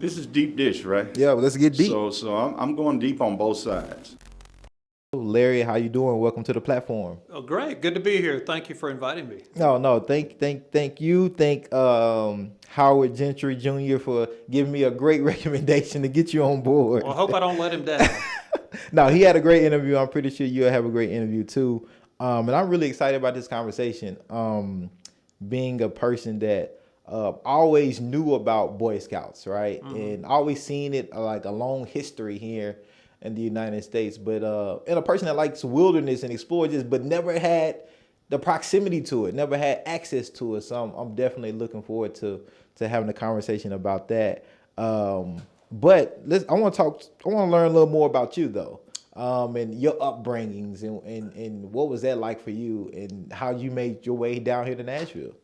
This is deep dish, right? Yeah, well, let's get deep. So I'm going deep on both sides. Larry, how you doing? Welcome to the platform. Oh, great. Good to be here. Thank you for inviting me. No, thank you. Thank Howard Gentry Jr. for giving me a great recommendation to get you on board. Well, I hope I don't let him down. No, he had a great interview. I'm pretty sure you'll have a great interview too. And I'm really excited about this conversation. Being a person that always knew about Boy Scouts, right? Mm-hmm. And always seen it like a long history here in the United States, but and a person that likes wilderness and explore just, but never had the proximity to it, never had access to it. So I'm definitely looking forward to having a conversation about that. But I want to learn a little more about you though, and your upbringings and what was that like for you and how you made your way down here to Nashville.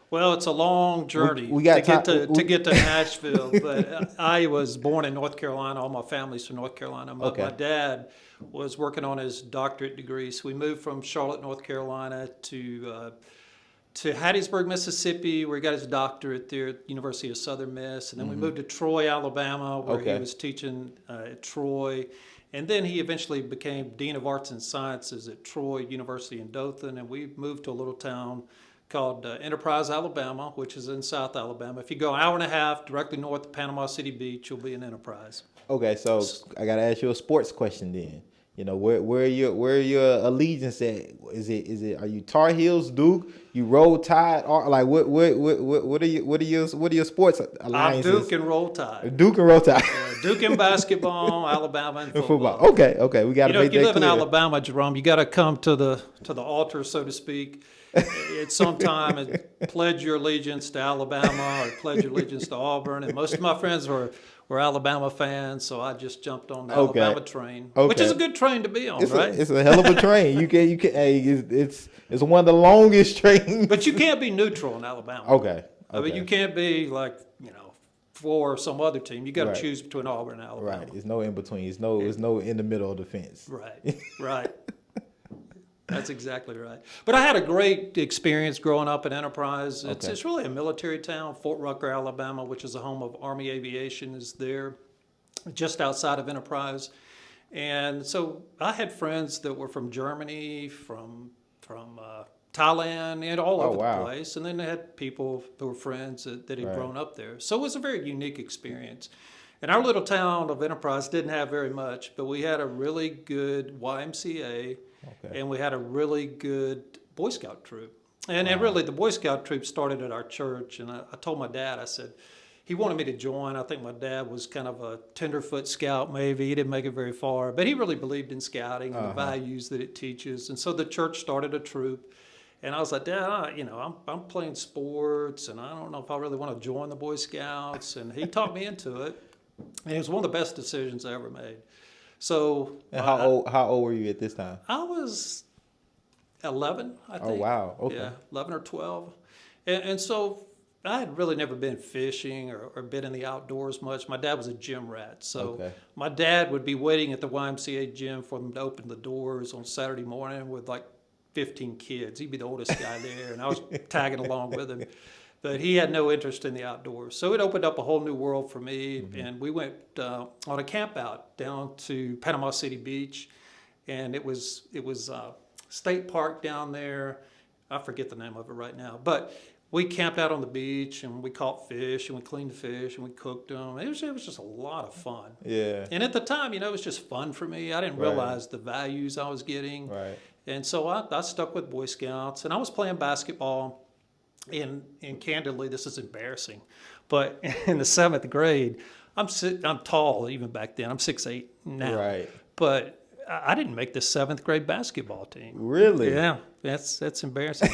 Well, it's a long journey to get to Nashville, but I was born in North Carolina. All my family's from North Carolina. My dad was working on his doctorate degree, so we moved from Charlotte, North Carolina to Hattiesburg, Mississippi, where he got his doctorate there at University of Southern Miss, and then we moved to Troy, Alabama, where he was teaching at Troy. And then he eventually became Dean of Arts and Sciences at Troy University in Dothan, and we moved to a little town called Enterprise, Alabama, which is in South Alabama. If you go an hour and a half directly north of Panama City Beach, you'll be in Enterprise. Okay, so I got to ask you a sports question then. You know, where your allegiance at? Is it are you Tar Heels, Duke, you Roll Tide, or like what are your sports alliances? I'm Duke and Roll Tide. Duke and Roll Tide. Duke in basketball, Alabama in football. Okay, we got to make that clear. If you live in Alabama, Jerome, you got to come to the altar, so to speak. At some time and pledge your allegiance to Alabama or pledge your allegiance to Auburn. And most of my friends were Alabama fans, so I just jumped on the Alabama train, which is a good train to be on, right? It's a hell of a train. You can. Hey, it's one of the longest trains. But you can't be neutral in Alabama. Okay. I mean, you can't be like for some other team. You got to choose between Auburn and Alabama. Right. There's no in between. There's no in the middle of the fence. Right. That's exactly right. But I had a great experience growing up at Enterprise. It's really a military town. Fort Rucker, Alabama, which is the home of Army Aviation, is there just outside of Enterprise. And so I had friends that were from Germany, from Thailand, and all over the place. And then I had people who were friends that had grown up there. So it was a very unique experience. And our little town of Enterprise didn't have very much, but we had a really good YMCA. And we had a really good Boy Scout troop. And really, the Boy Scout troop started at our church. And I told my dad, I said, he wanted me to join. I think my dad was kind of a tenderfoot scout, maybe. He didn't make it very far. But he really believed in scouting and the values that it teaches. And so the church started a troop. And I was like, Dad, I'm playing sports, and I don't know if I really want to join the Boy Scouts. And he talked me into it. And it was one of the best decisions I ever made. So how old were you at this time? I was 11, I think. Oh, wow. Okay. Yeah, 11 or 12. And so I had really never been fishing or been in the outdoors much. My dad was a gym rat. So my dad would be waiting at the YMCA gym for them to open the doors on Saturday morning with like 15 kids. He'd be the oldest guy there, and I was tagging along with him. But he had no interest in the outdoors. So it opened up a whole new world for me. And we went on a camp out down to Panama City Beach. And it was state park down there. I forget the name of it right now. But we camped out on the beach, and we caught fish, and we cleaned the fish, and we cooked them. It was just a lot of fun. Yeah. And at the time, it was just fun for me. I didn't realize the values I was getting. Right. And so I stuck with Boy Scouts. And I was playing basketball. And candidly, this is embarrassing, but in the 7th grade, I'm tall even back then. I'm 6'8" now. Right. But I didn't make the 7th grade basketball team. Really? Yeah, that's embarrassing.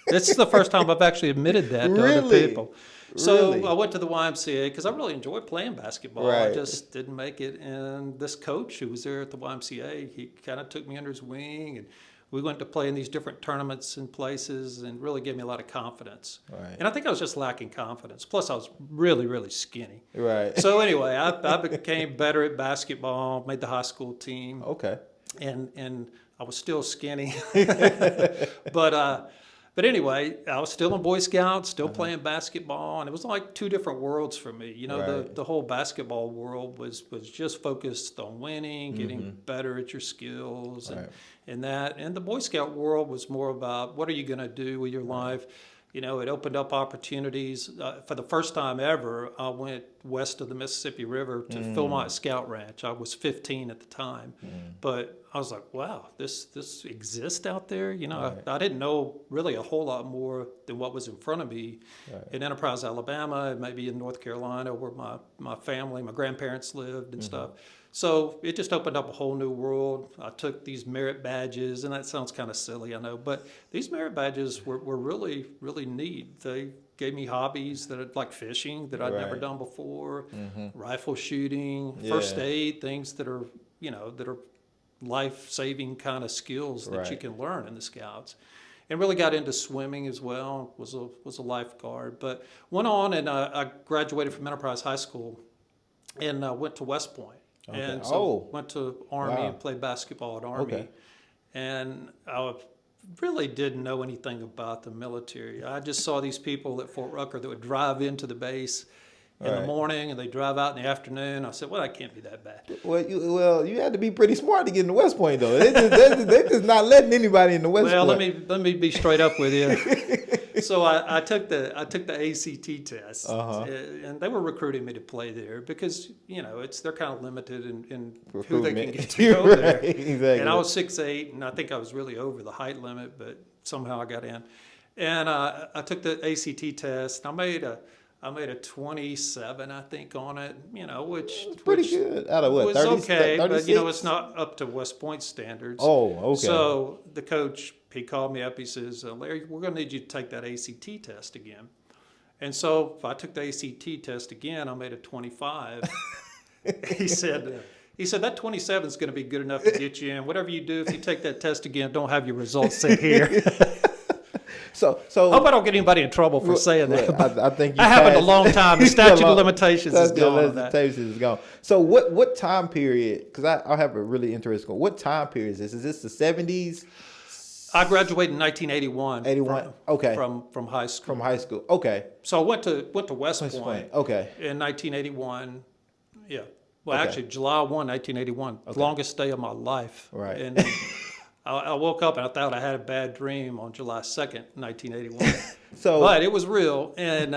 This is the first time I've actually admitted that to other people. So I went to the YMCA because I really enjoyed playing basketball. I just didn't make it. And this coach who was there at the YMCA, he kind of took me under his wing, and we went to play in these different tournaments and places and really gave me a lot of confidence. Right. And I think I was just lacking confidence. Plus, I was really, really skinny. Right. So anyway, I became better at basketball, made the high school team. Okay. And I was still skinny. But But anyway, I was still in Boy Scouts, still playing basketball, and it was like two different worlds for me. You know, Right. the whole basketball world was just focused on winning, getting better at your skills, Right. and that. And the Boy Scout world was more about what are you going to do with your life. You know, it opened up opportunities. For the first time ever, I went west of the Mississippi River to Philmont Scout Ranch. I was 15 at the time, but I was like, wow, this exists out there. You know, I didn't know really a whole lot more than what was in front of me in Enterprise, Alabama, and maybe in North Carolina where my family, my grandparents lived and stuff. So it just opened up a whole new world. I took these merit badges, and that sounds kind of silly, I know, but these merit badges were really, really neat. They gave me hobbies like fishing that I'd never Right. done before, rifle shooting, Yeah. first aid, things that are, that are life-saving kind of skills that you Right. can learn in the Scouts. And really got into swimming as well, was a lifeguard. But went on and I graduated from Enterprise High School and went to West Point. Okay. And so Oh. went to Army Wow. and played basketball at Army. Okay. And I really didn't know anything about the military. I just saw these people at Fort Rucker that would drive into the base in the Right. morning and they drive out in the afternoon. I said, well, that can't be that bad. Well, you had to be pretty smart to get into West Point, though. They just not letting anybody in the West Well, Point. let me be straight up with you. So I took the ACT test, and they were recruiting me to play there because they're kind of limited in who they can get to go there. Right, exactly. And I was 6'8", and I think I was really over the height limit, but somehow I got in. And I took the ACT test. And I made a 27, I think, on it. Which Pretty good. Out of what? was 30, okay, but 36? it's not up to West Point standards. Oh, okay. So the coach, he called me up. He says, Larry, we're going to need you to take that ACT test again. And so if I took the ACT test again, I made a 25. He said, that 27 is going to be good enough to get you in. Whatever you do, if you take that test again, don't have your results sent here. So I hope I don't get anybody in trouble for saying that. Well, I think you I happened a passed. long time. The statute of limitations is Statute of gone on that. limitations is gone. So what time period? Because I have a really interesting. What time period is this? Is this the 70s? I graduated in 1981. 81. Okay. From high school. From high school. Okay. So I went to West West Point. Point. Okay. In 1981. Yeah. Well, Okay. actually, July 1, 1981. Okay. Longest day of my life. Right. And I woke up and I thought I had a bad dream on July 2nd, 1981. So, But it was real. And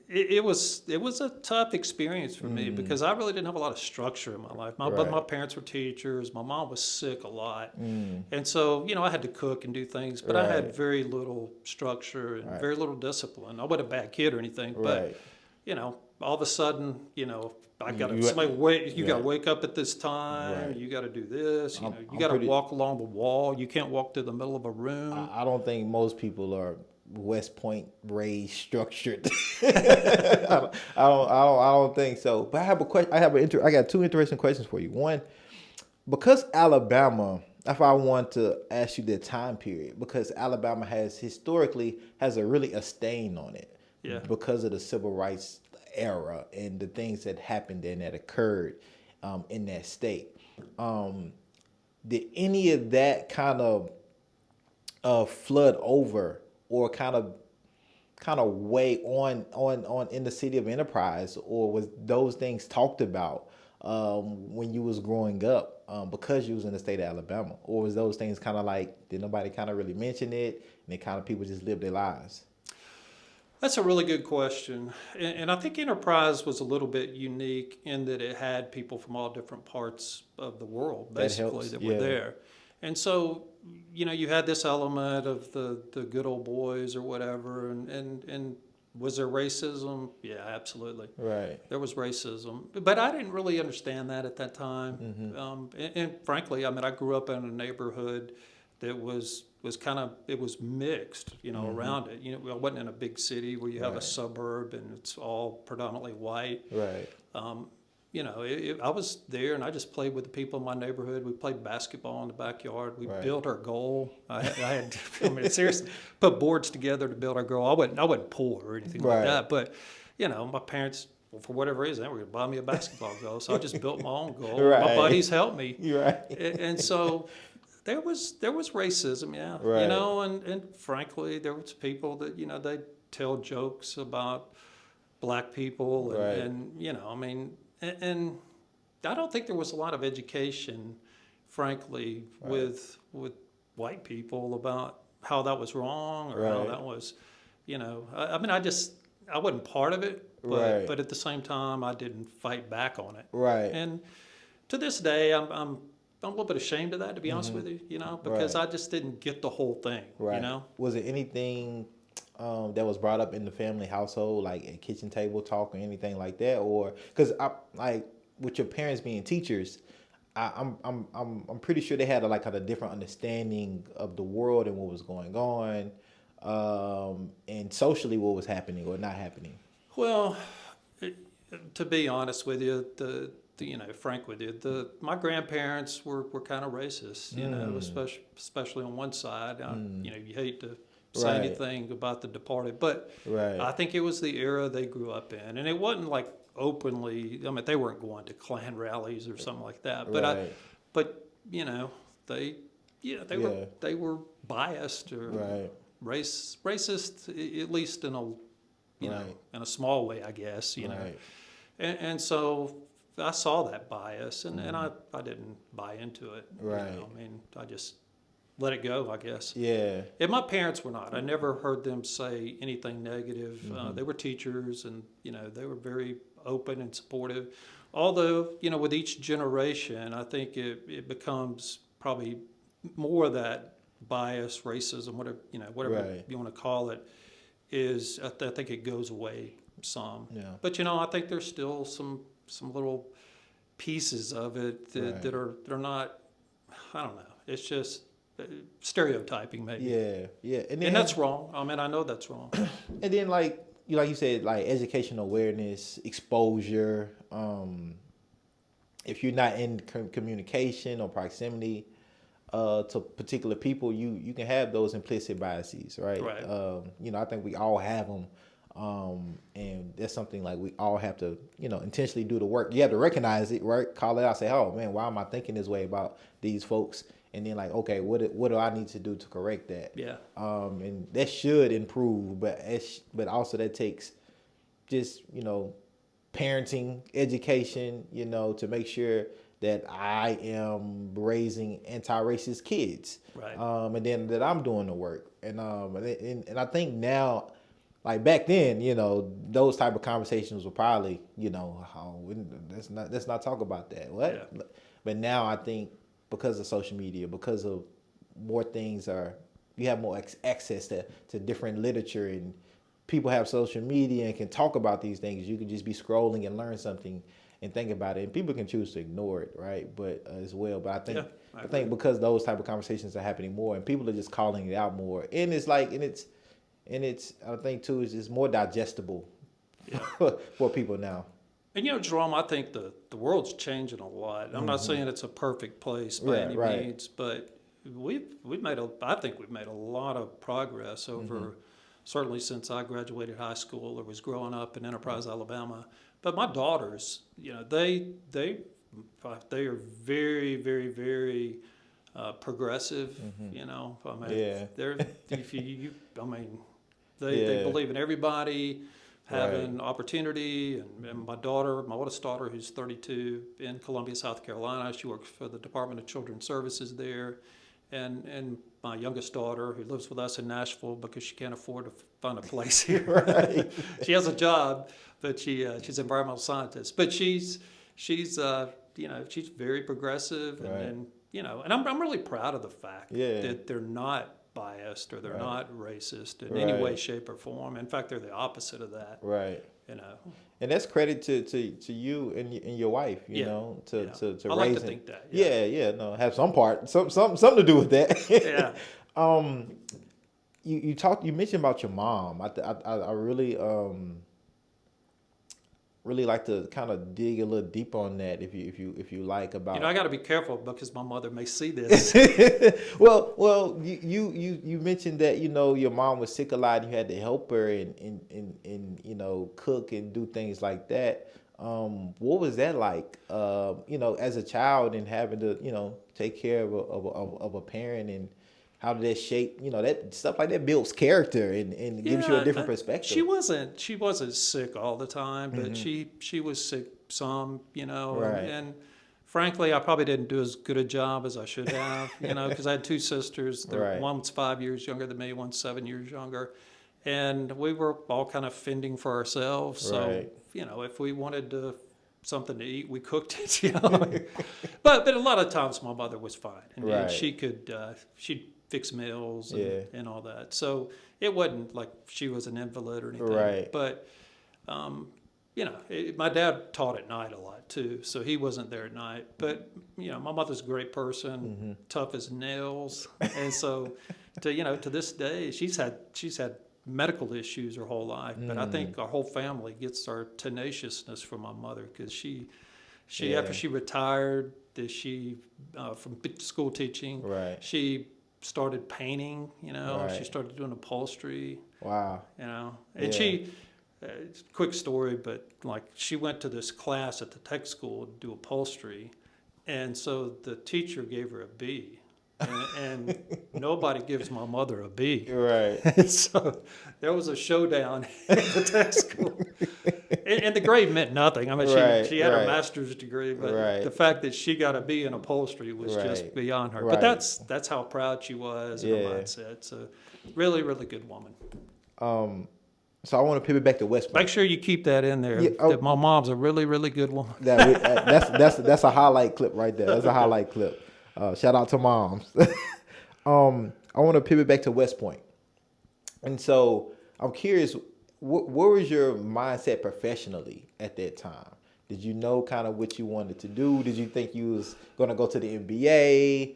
it was a tough experience for me because I really didn't have a lot of structure in my life. Both Right. my parents were teachers. My mom was sick a lot. And so, I had to cook and do things, but I Right. had very little structure and very little discipline. I wasn't a bad kid or anything, Right. but, all of a sudden, I got You- to you got to Right. wake up at this time. Right. You got to do this. You I'm got to pretty- walk along the wall. You can't walk to the middle of a room. I don't think most people are West Point raised structured. I don't think so. But I have a question. I got two interesting questions for you. One, because Alabama, if I want to ask you the time period, because Alabama historically has a stain on it. Yeah. Because of the civil rights era and the things that happened and that occurred in that state. Did any of that kind of flood over or kind of weigh on in the city of Enterprise, or was those things talked about when you was growing up because you was in the state of Alabama, or was those things kind of like, did nobody kind of really mention it and it kind of people just lived their lives? That's a really good question. And I think Enterprise was a little bit unique in that it had people from all different parts of the world, basically, that were there. And so, you had this element of the good old boys or whatever. And was there racism? Yeah, absolutely. Right. There was racism. But I didn't really understand that at that time. And frankly, I grew up in a neighborhood that was mixed, around it. I wasn't in a big city where you have a suburb and it's all predominantly white. Right. I was there and I just played with the people in my neighborhood. We played basketball in the backyard. We Right. built our goal. I had seriously put boards together to build our goal. I wasn't poor or anything like Right. that, but my parents, for whatever reason, they were going to buy me a basketball goal. So I just built my own goal. Right. My buddies helped me. You're right. And so There was racism, yeah. Right. You know, and frankly, there was people that, you know, they tell jokes about black people Right. and you know, I mean, and I don't think there was a lot of education, frankly, Right. with white people about how that was wrong or how Right. that was, you know, I mean, I wasn't part of it, Right. but at the same time, I didn't fight back on it. Right. And to this day, I'm a little bit ashamed of that, to be honest with you, you know, because Right. I just didn't get the whole thing, Right. you know. Was it anything that was brought up in the family household, like at kitchen table talk or anything like that, or because I like with your parents being teachers, I'm pretty sure they had like a different understanding of the world and what was going on, and socially what was happening or not happening. Well, to be honest with you, you know, frank with you, my grandparents were kind of racist, you know, especially on one side. You know, you hate to say Right. anything about the departed, but Right. I think it was the era they grew up in, and it wasn't like openly. I mean, they weren't going to Klan rallies or something like that, but Right. but you know, they Yeah. were biased or Right. racist, at least in a you know Right. in a small way, I guess, you know. Right. And so I saw that bias, and I didn't buy into it. Right. You know? I mean, I just let it go, I guess. Yeah. And my parents were not. I never heard them say anything negative. They were teachers, and you know, they were very open and supportive. Although, you know, with each generation, I think it becomes probably more of that bias, racism, whatever Right. you want to call it, is I think it goes away some. Yeah. But you know, I think there's still some little pieces of it Right. that are not. I don't know. It's just stereotyping, maybe. Yeah. Yeah. And that's wrong. I mean, I know that's wrong. And then like you said, like educational awareness, exposure. If you're not in communication or proximity to particular people, you can have those implicit biases, right? Right. You know, I think we all have them, and that's something like we all have to, you know, intentionally do the work. You have to recognize it, right? Call it out. Say, oh man, why am I thinking this way about these folks? And then like, okay, what do I need to do to correct that? Yeah. And that should improve, but also that takes just, you know, parenting, education, you know, to make sure that I am raising anti-racist kids. Right. And then that I'm doing the work. And I think now, like back then, you know, those type of conversations were probably, you know, let's not talk about that. What? Yeah. But now I think because of social media, because of more things you have more access to different literature, and people have social media and can talk about these things. You can just be scrolling and learn something and think about it, and people can choose to ignore it, right? But as well, but I think Yeah, I think because those type of conversations are happening more, and people are just calling it out more, and it's I think too it's more digestible for people now. And you know, Jerome, I think the world's changing a lot. I'm not saying it's a perfect place by any means, but I think we've made a lot of progress over certainly since I graduated high school or was growing up in Enterprise, Alabama. But my daughters, you know, they are very, very, very progressive. You know, I mean, they're they believe in everybody having opportunity, and my oldest daughter, who's 32, in Columbia, South Carolina, she works for the Department of Children's Services there, and my youngest daughter, who lives with us in Nashville because she can't afford to find a place here. Right. She has a job, but she's an environmental scientist. But she's you know, she's very progressive, and you know, and I'm really proud of the fact that they're not biased or they're not racist in any way, shape, or form. In fact, they're the opposite of that. Right. You know. And that's credit to you and your wife, you know, to I like to raising. think that. No, have some to do with that. Yeah. You mentioned about your mom. I really like to kind of dig a little deeper on that if you like about. You know, I got to be careful because my mother may see this. well, you mentioned that, you know, your mom was sick a lot and you had to help her and you know, cook and do things like that. What was that like? As a child and having to, take care of a parent, and how did that shape? That stuff like that builds character and gives you a different perspective. She wasn't sick all the time, but she was sick some, Right. and frankly, I probably didn't do as good a job as I should have, because I had two sisters. Right. One's 5 years younger than me, one's 7 years younger. And we were all kind of fending for ourselves. So, Right. If we wanted something to eat, we cooked it, But a lot of times my mother was fine. And Right. she'd fix meals Yeah. and all that. So it wasn't like she was an invalid or anything. Right. But, my dad taught at night a lot too, so he wasn't there at night. But my mother's a great person, tough as nails, and so to this day, she's had medical issues her whole life. But I think our whole family gets our tenaciousness from my mother, because she after she retired, from school teaching, Right. she started painting. Right. She started doing upholstery. Wow. And Yeah. quick story, but like she went to this class at the tech school to do upholstery, and so the teacher gave her a B, and nobody gives my mother a B. Right. And so there was a showdown at the tech school, and the grade meant nothing. I mean, Right, she had right. a master's degree, but Right. the fact that she got a B in upholstery was just Right. beyond her. Right. But that's how proud she was and her Yeah. mindset. So really, really good woman. So I want to pivot back to West Point. Make sure you keep that in there. Yeah, oh. That my mom's a really, really good woman. That's a highlight clip right there. That's a highlight clip. Shout out to moms. I want to pivot back to West Point, and so I'm curious, where was your mindset professionally at that time? Did you know kind of what you wanted to do? Did you think you was going to go to the NBA?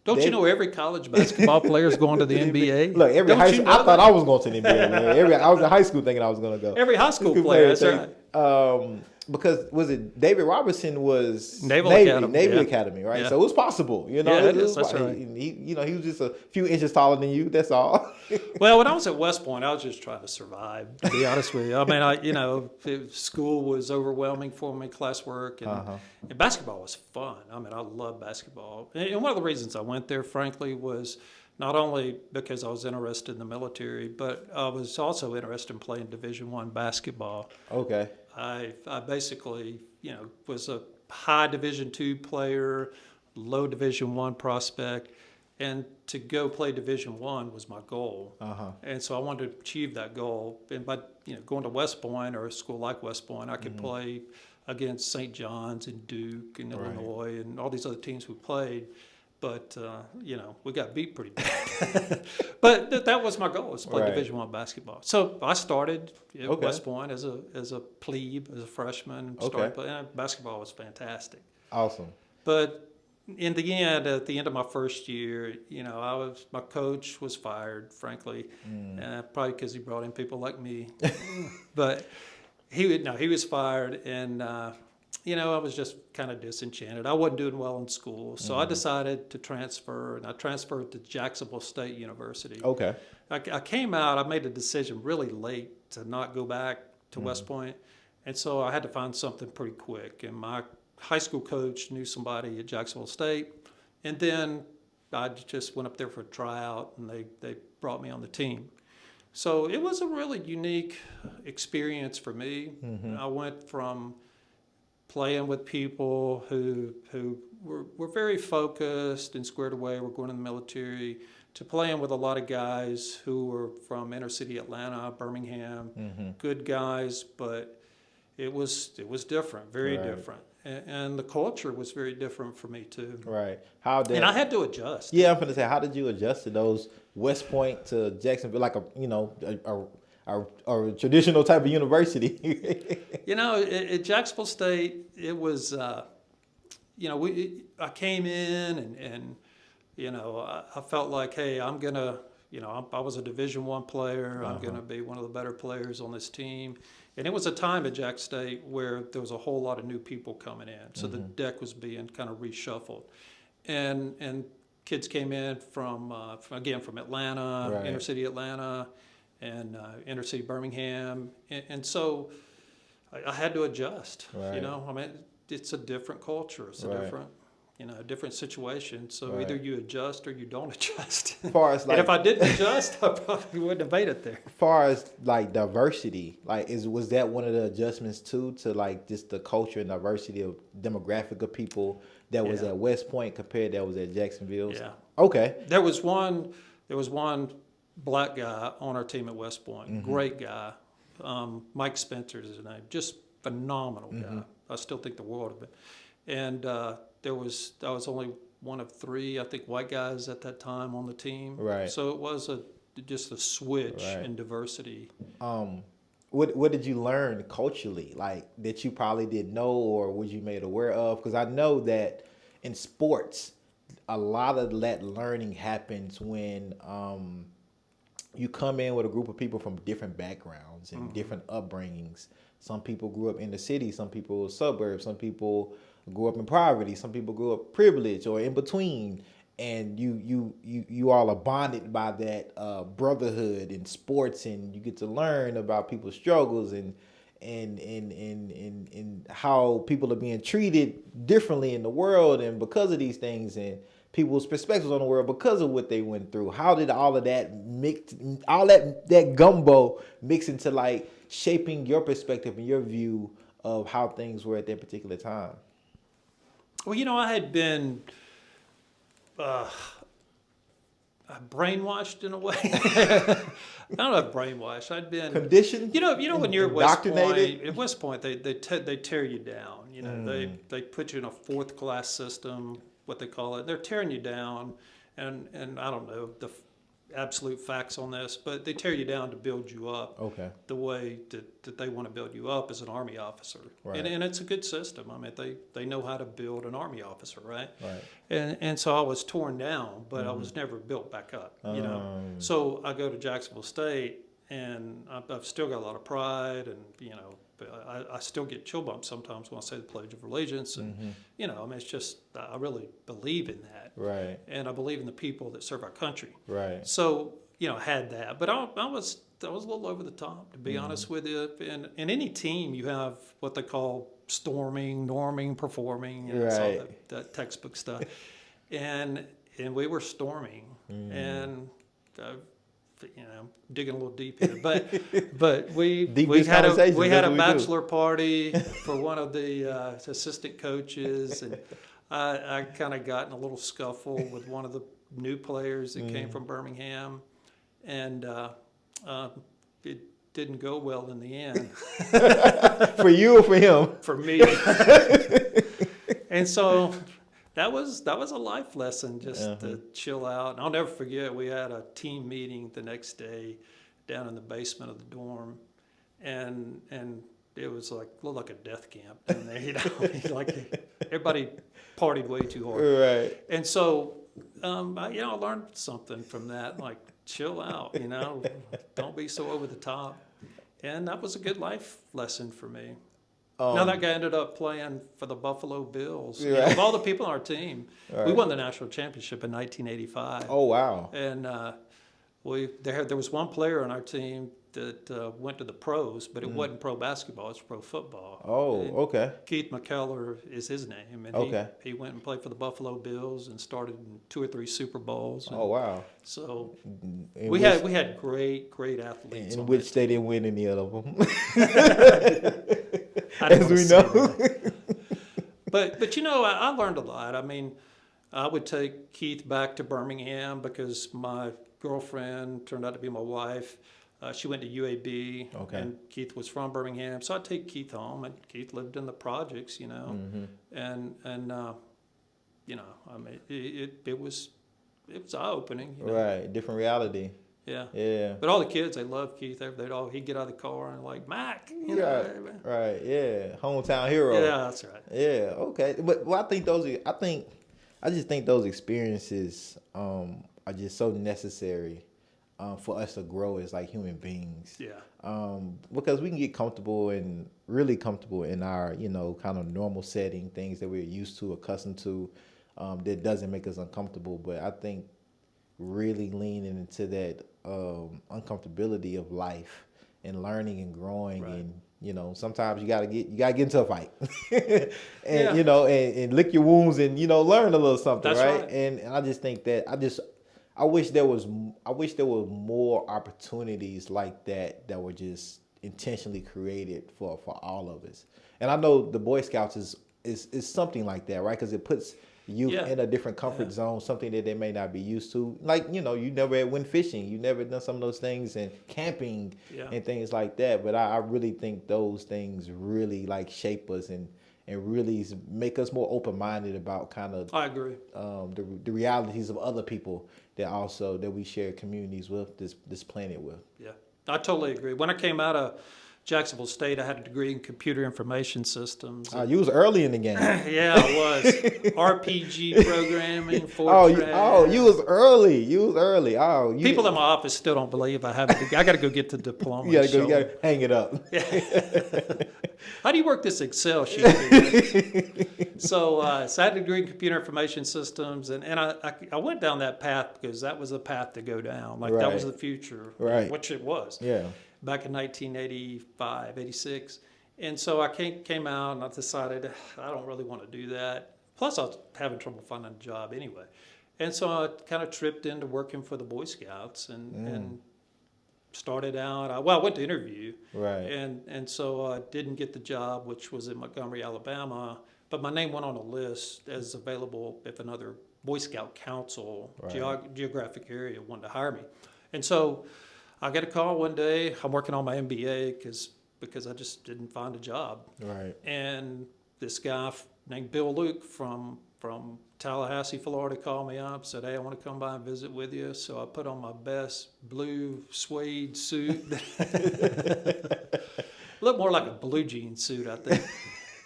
Don't you know every college basketball player is going to the NBA? Look, Don't I you know thought that? I was going to the NBA. Man. I was in high school thinking I was going to go. Every high school player, that's right. Because was it David Robertson was Naval Navy Academy, Academy, right? Yeah. So it was possible, Yeah, it is, that's right. He was just a few inches taller than you. That's all. Well, when I was at West Point, I was just trying to survive, to be honest with you. I mean, school was overwhelming for me, classwork, and basketball was fun. I mean, I love basketball. And one of the reasons I went there, frankly, was not only because I was interested in the military, but I was also interested in playing Division I basketball. Okay. I basically, was a high Division II player, low Division I prospect, and to go play Division I was my goal. And so I wanted to achieve that goal. And by going to West Point or a school like West Point, I could play against St. John's and Duke and Illinois and all these other teams we played. But, we got beat pretty bad. But that was my goal, was to play Right. Division I basketball. So I started at Okay. West Point as a plebe, as a freshman. Started playing, and basketball was fantastic. Awesome. But in the end, at the end of my first year, my coach was fired, frankly, probably because he brought in people like me. But he was fired, and I was just kind of disenchanted. I wasn't doing well in school, so I decided to transfer, and I transferred to Jacksonville State University. Okay. I came out, I made a decision really late to not go back to West Point, and so I had to find something pretty quick. And my high school coach knew somebody at Jacksonville State, and then I just went up there for a tryout, and they brought me on the team. So it was a really unique experience for me. I went from playing with people who were very focused and squared away, were going in the military, to playing with a lot of guys who were from inner city Atlanta, Birmingham, good guys, but it was different, very different. And the culture was very different for me too. Right. And I had to adjust. Yeah, I'm going to say, how did you adjust to those West Point to Jacksonville, like a traditional type of university? At Jacksonville State, it was, I came in and I felt like, hey, I'm going to, I was a Division I player. I'm going to be one of the better players on this team. And it was a time at Jack State where there was a whole lot of new people coming in. So the deck was being kind of reshuffled. And kids came in from Atlanta, Right. inner city Atlanta, and inner city Birmingham, and so I had to adjust. Right. You know, I mean, it's a different culture. It's a Right. different, you know, different situation. So Right. either you adjust or you don't adjust. As far as And if like, I didn't adjust, I probably wouldn't have made it there. as far as like diversity, like was that one of the adjustments too, to like just the culture and diversity of demographic of people that was Yeah. at West Point compared that was at Jacksonville? Yeah. Okay. There was one black guy on our team at West Point. Mm-hmm. Great guy. Mike Spencer is his name. Just phenomenal Mm-hmm. guy. I still think the world of it. And I was only one of 3, I think, white guys at that time on the team. Right. So it was just a switch Right. in diversity. What did you learn culturally, like that you probably didn't know or was you made aware of? Because I know that in sports, a lot of that learning happens when you come in with a group of people from different backgrounds and different upbringings. Some people grew up in the city, some people suburbs, some people grew up in poverty, some people grew up privileged or in between. And you all are bonded by that brotherhood in sports, and you get to learn about people's struggles and how people are being treated differently in the world, and because of these things, and people's perspectives on the world because of what they went through. How did all of that mix, all that gumbo mix into like shaping your perspective and your view of how things were at that particular time? Well, you know, I had been brainwashed in a way. I don't know if brainwashed. I'd been Conditioned? You know, when you're at West Point, Indoctrinated? at West Point, they tear you down. You know, they put you in a 4th class system, what they call it. They're tearing you down, and I don't know the absolute facts on this, but they tear you down to build you up. Okay. The way that they want to build you up as an Army officer, Right. and it's a good system. I mean, they know how to build an Army officer, right? Right. And so I was torn down, but I was never built back up, you know. So I go to Jacksonville State, and I've still got a lot of pride, and you know, I still get chill bumps sometimes when I say the Pledge of Allegiance, and you know, I mean, it's just I really believe in that, Right. and I believe in the people that serve our country. Right. So you know, I had that, but I was a little over the top, to be honest with you. And in any team, you have what they call storming, norming, performing, you know, it's all Right. that textbook stuff. and we were storming, and you know, digging a little deep here, but we had a conversations, that's what we do. bachelor party for one of the assistant coaches, and I kind of got in a little scuffle with one of the new players that came from Birmingham, and it didn't go well in the end For you or for him? for me. And so that was a life lesson, just to chill out. And I'll never forget, we had a team meeting the next day down in the basement of the dorm, and it was looked like a death camp down there. You know, like everybody partied way too hard. Right. And so, I learned something from that, like chill out, you know, don't be so over the top. And that was a good life lesson for me. Now that guy ended up playing for the Buffalo Bills. You know, Right. of all the people on our team, we Right. won the national championship in 1985. Oh, wow. And there was one player on our team that went to the pros, but it wasn't pro basketball; it's pro football. Oh, And okay. Keith McKellar is his name, and Okay. he went and played for the Buffalo Bills and started in 2 or 3 Super Bowls. And Oh, wow. so In we which- had great athletes. In on which that they didn't win any of them. I didn't As wanna we say know. that. But you know, I learned a lot. I mean, I would take Keith back to Birmingham because my girlfriend turned out to be my wife. She went to UAB, Okay. and Keith was from Birmingham, so I'd take Keith home, and Keith lived in the projects, you know, and you know, I mean, it was eye opening, you know? Right. Different reality. Yeah. Yeah. But all the kids, they loved Keith. He'd get out of the car and like Mac, you know. Right. Yeah. Hometown hero. Yeah, that's right. Yeah. Okay. But well, I just think those experiences are just so necessary for us to grow as like human beings. Yeah. Because we can get comfortable and really comfortable in our, you know, kind of normal setting, things that we're used to, accustomed to, that doesn't make us uncomfortable. But I think really leaning into that uncomfortability of life and learning and growing. Right. And sometimes you gotta get into a fight and Yeah. and lick your wounds and learn a little something. That's right. And I just think that I wish there was more opportunities like that were just intentionally created for all of us. And I know the Boy Scouts is something like that, right? Because it puts youth Yeah. in a different comfort zone, something that they may not be used to. Like, you never went fishing, you never done some of those things, and camping and things like that. But I really think those things really like shape us and really make us more open minded about kind of I agree. the realities of other people that we share communities with, this planet with. Yeah, I totally agree. When I came out of Jacksonville State, I had a degree in computer information systems. You was early in the game. Yeah, I was. RPG programming, you was early. You was early. People in my office still don't believe I have a degree. I got to go get the diploma. You gotta hang it up. How do you work this Excel sheet? So I had a degree in computer information systems, and I went down that path because that was the path to go down. Like that was the future, which it was. Yeah. Back in 1985, 86. And so I came out and I decided I don't really want to do that. Plus I was having trouble finding a job anyway. And so I kind of tripped into working for the Boy Scouts and started out, I went to interview. Right. And so I didn't get the job, which was in Montgomery, Alabama. But my name went on a list as available if another Boy Scout council geographic area wanted to hire me. And so I got a call one day. I'm working on my MBA because I just didn't find a job. Right. And this guy named Bill Luke from Tallahassee, Florida, called me up, said, "Hey, I want to come by and visit with you." So I put on my best blue suede suit. Looked more like a blue jean suit, I think.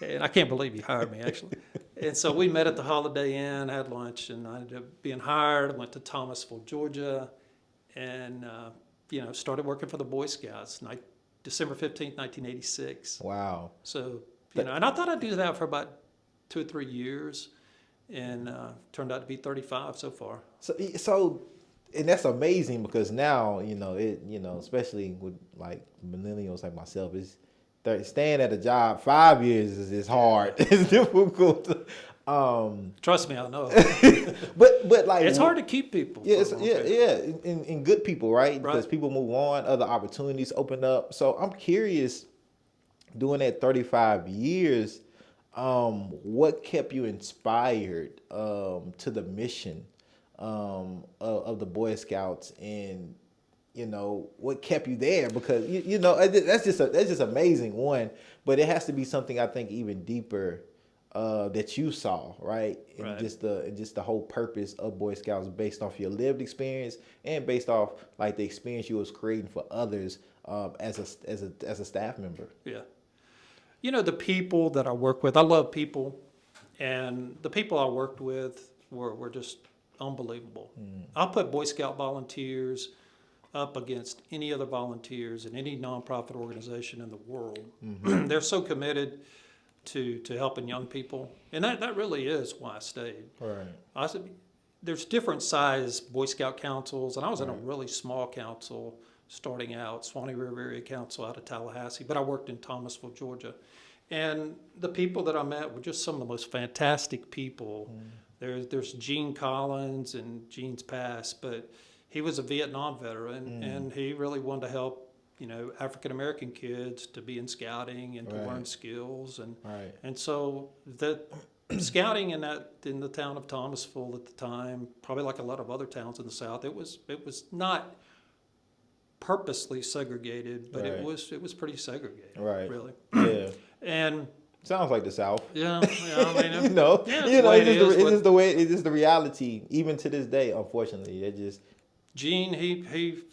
And I can't believe he hired me, actually. And so we met at the Holiday Inn, had lunch, and I ended up being hired. I went to Thomasville, Georgia, and started working for the Boy Scouts, December 15th, 1986. Wow. So, and I thought I'd do that for about 2 or 3 years, and turned out to be 35 so far. So, and that's amazing because now, especially with like millennials like myself, staying at a job 5 years is hard. It's difficult. Trust me, I know. but like it's hard to keep people. Yeah, and good people, right? Because people move on, other opportunities open up. So I'm curious, doing that 35 years, what kept you inspired to the mission of the Boy Scouts, and what kept you there? Because that's just amazing, one, but it has to be something I think even deeper that you saw, right? And just the whole purpose of Boy Scouts based off your lived experience and based off like the experience you was creating for others as a staff member. Yeah. The people that I work with, I love people, and the people I worked with were just unbelievable. I'll put Boy Scout volunteers up against any other volunteers in any nonprofit organization in the world. They're so committed to helping young people, and that really is why I stayed. Right. There's different size Boy Scout councils, and I was in a really small council starting out, Swanee River Area Council out of Tallahassee, but I worked in Thomasville, Georgia. And the people that I met were just some of the most fantastic people. There's Gene Collins, and Gene's passed, but he was a Vietnam veteran, and he really wanted to help African American kids to be in scouting and to learn skills, and so the scouting in the town of Thomasville at the time, probably like a lot of other towns in the South, it was not purposely segregated, but it was pretty segregated, really. Yeah. And sounds like the South. Yeah. I mean, it is the reality even to this day. Unfortunately, it just. Gene, he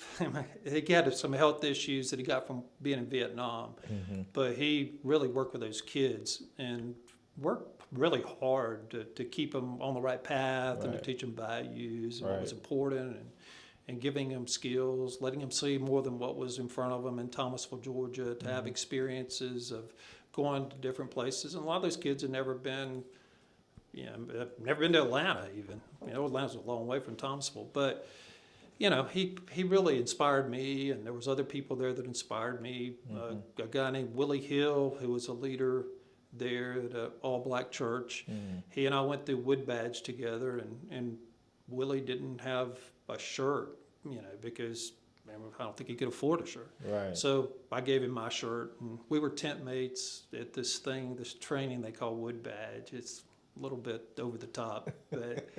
had some health issues that he got from being in Vietnam, but he really worked with those kids and worked really hard to keep them on the right path and to teach them values and what was important, and giving them skills, letting them see more than what was in front of them in Thomasville, Georgia, to have experiences of going to different places. And a lot of those kids had never been to Atlanta even. Atlanta's a long way from Thomasville, but he really inspired me, and there was other people there that inspired me. A guy named Willie Hill, who was a leader there at an all-black church. He and I went through Wood Badge together, and Willie didn't have a shirt, because I don't think he could afford a shirt. Right. So I gave him my shirt, and we were tent mates at this training they call Wood Badge. It's a little bit over the top, but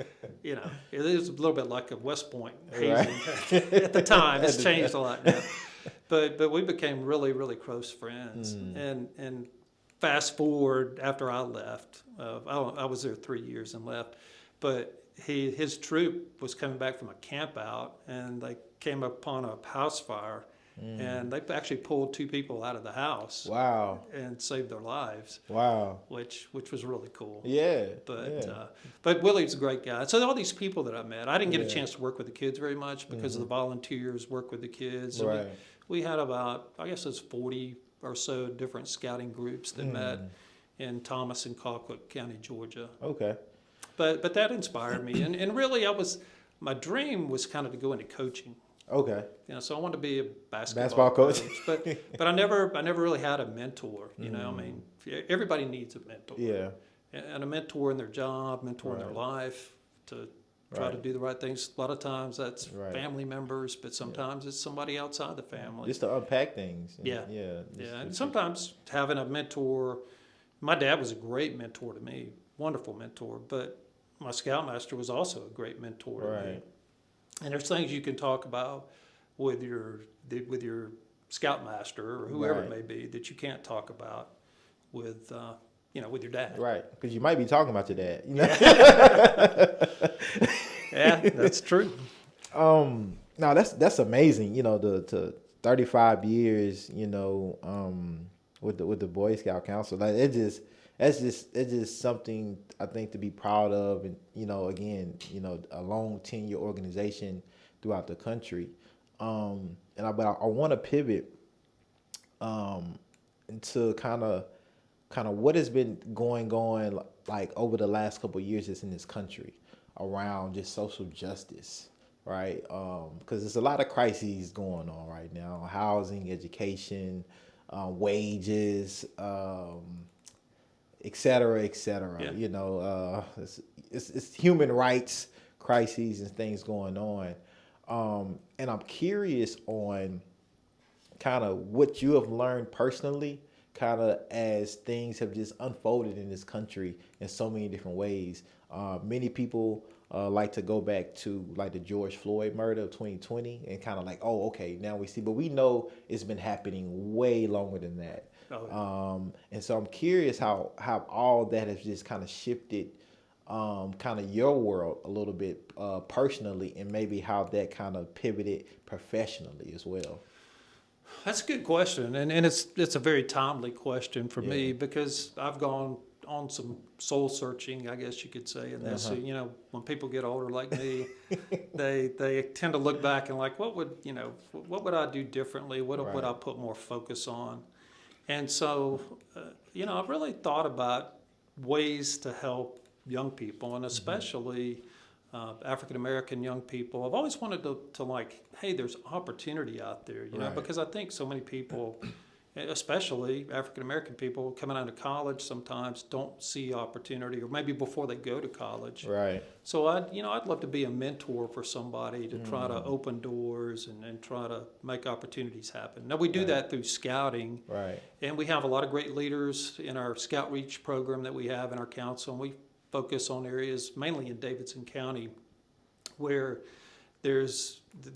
it is a little bit like a West Point hazing at the time. It's changed a lot now, but we became really, really close friends. And fast forward after I left, I was there 3 years and left, but his troop was coming back from a camp out, and they came upon a house fire, and they actually pulled 2 people out of the house. Wow. And saved their lives. Wow. Which was really cool. Yeah. But Willie's a great guy. So all these people that I met, I didn't get a chance to work with the kids very much because of the volunteers work with the kids. So right. we had about, I guess it's 40 or so different scouting groups that met in Thomas and Colquitt County, Georgia. Okay. But that inspired me, and really my dream was kind of to go into coaching. Okay. So I wanted to be a basketball coach. but I never really had a mentor. I mean, everybody needs a mentor. Yeah. And a mentor in their job, mentor in their life, to try to do the right things. A lot of times that's family members, but sometimes it's somebody outside the family. Just to unpack things. Yeah. Yeah. And sometimes having a mentor. My dad was a great mentor to me, wonderful mentor, but my scoutmaster was also a great mentor to me. And there's things you can talk about with your scoutmaster or whoever it may be that you can't talk about with with your dad. Right, because you might be talking about your dad. Yeah, that's true. No, that's amazing. The 35 years. With the Boy Scout Council, like it's just something I think to be proud of, and again, a long tenure organization throughout the country. But I want to pivot into kind of what has been going on like over the last couple of years just in this country around just social justice, right? Because there's a lot of crises going on right now: housing, education, wages, et cetera, et cetera. Yeah. It's human rights crises and things going on. And I'm curious on kind of what you have learned personally, kind of as things have just unfolded in this country in so many different ways. Many people like to go back to like the George Floyd murder of 2020 and kind of like, oh, okay, now we see, but we know it's been happening way longer than that. And so I'm curious how all that has just kind of shifted kind of your world a little bit personally, and maybe how that kind of pivoted professionally as well. That's a good question, and it's a very timely question for me because I've gone on some soul searching, I guess you could say, in this. So, when people get older like me, they tend to look back and like, what would I do differently? What would I put more focus on? And so, I've really thought about ways to help young people, and especially African American young people. I've always wanted to like, hey, there's opportunity out there, because I think so many people, especially African American people coming out of college, sometimes don't see opportunity, or maybe before they go to college. Right. So I'd love to be a mentor for somebody to try to open doors and try to make opportunities happen. Now we do that through scouting. Right. And we have a lot of great leaders in our Scout Reach program that we have in our council, and we focus on areas mainly in Davidson County where there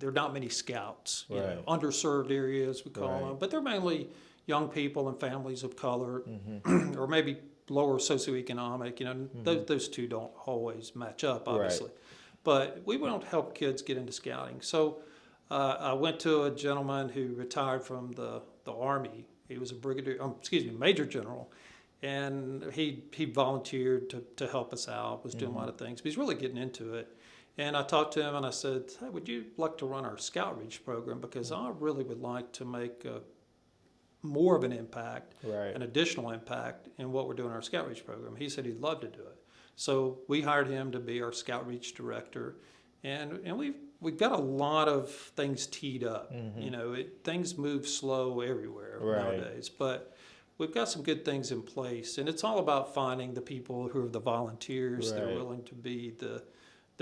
are not many scouts, underserved areas we call them, but they're mainly young people and families of color, or maybe lower socioeconomic. Those two don't always match up, obviously, but we want to help kids get into scouting. So I went to a gentleman who retired from the Army. He was a major general. And he volunteered to help us out, was doing a lot of things. But he's really getting into it. And I talked to him and I said, hey, would you like to run our Scout Reach program? Because I really would like to make more of an impact, an additional impact in what we're doing in our Scout Reach program. He said he'd love to do it. So we hired him to be our Scout Reach director. And we've got a lot of things teed up. You know, things move slow everywhere nowadays, but we've got some good things in place, and it's all about finding the people who are the volunteers that are willing to be the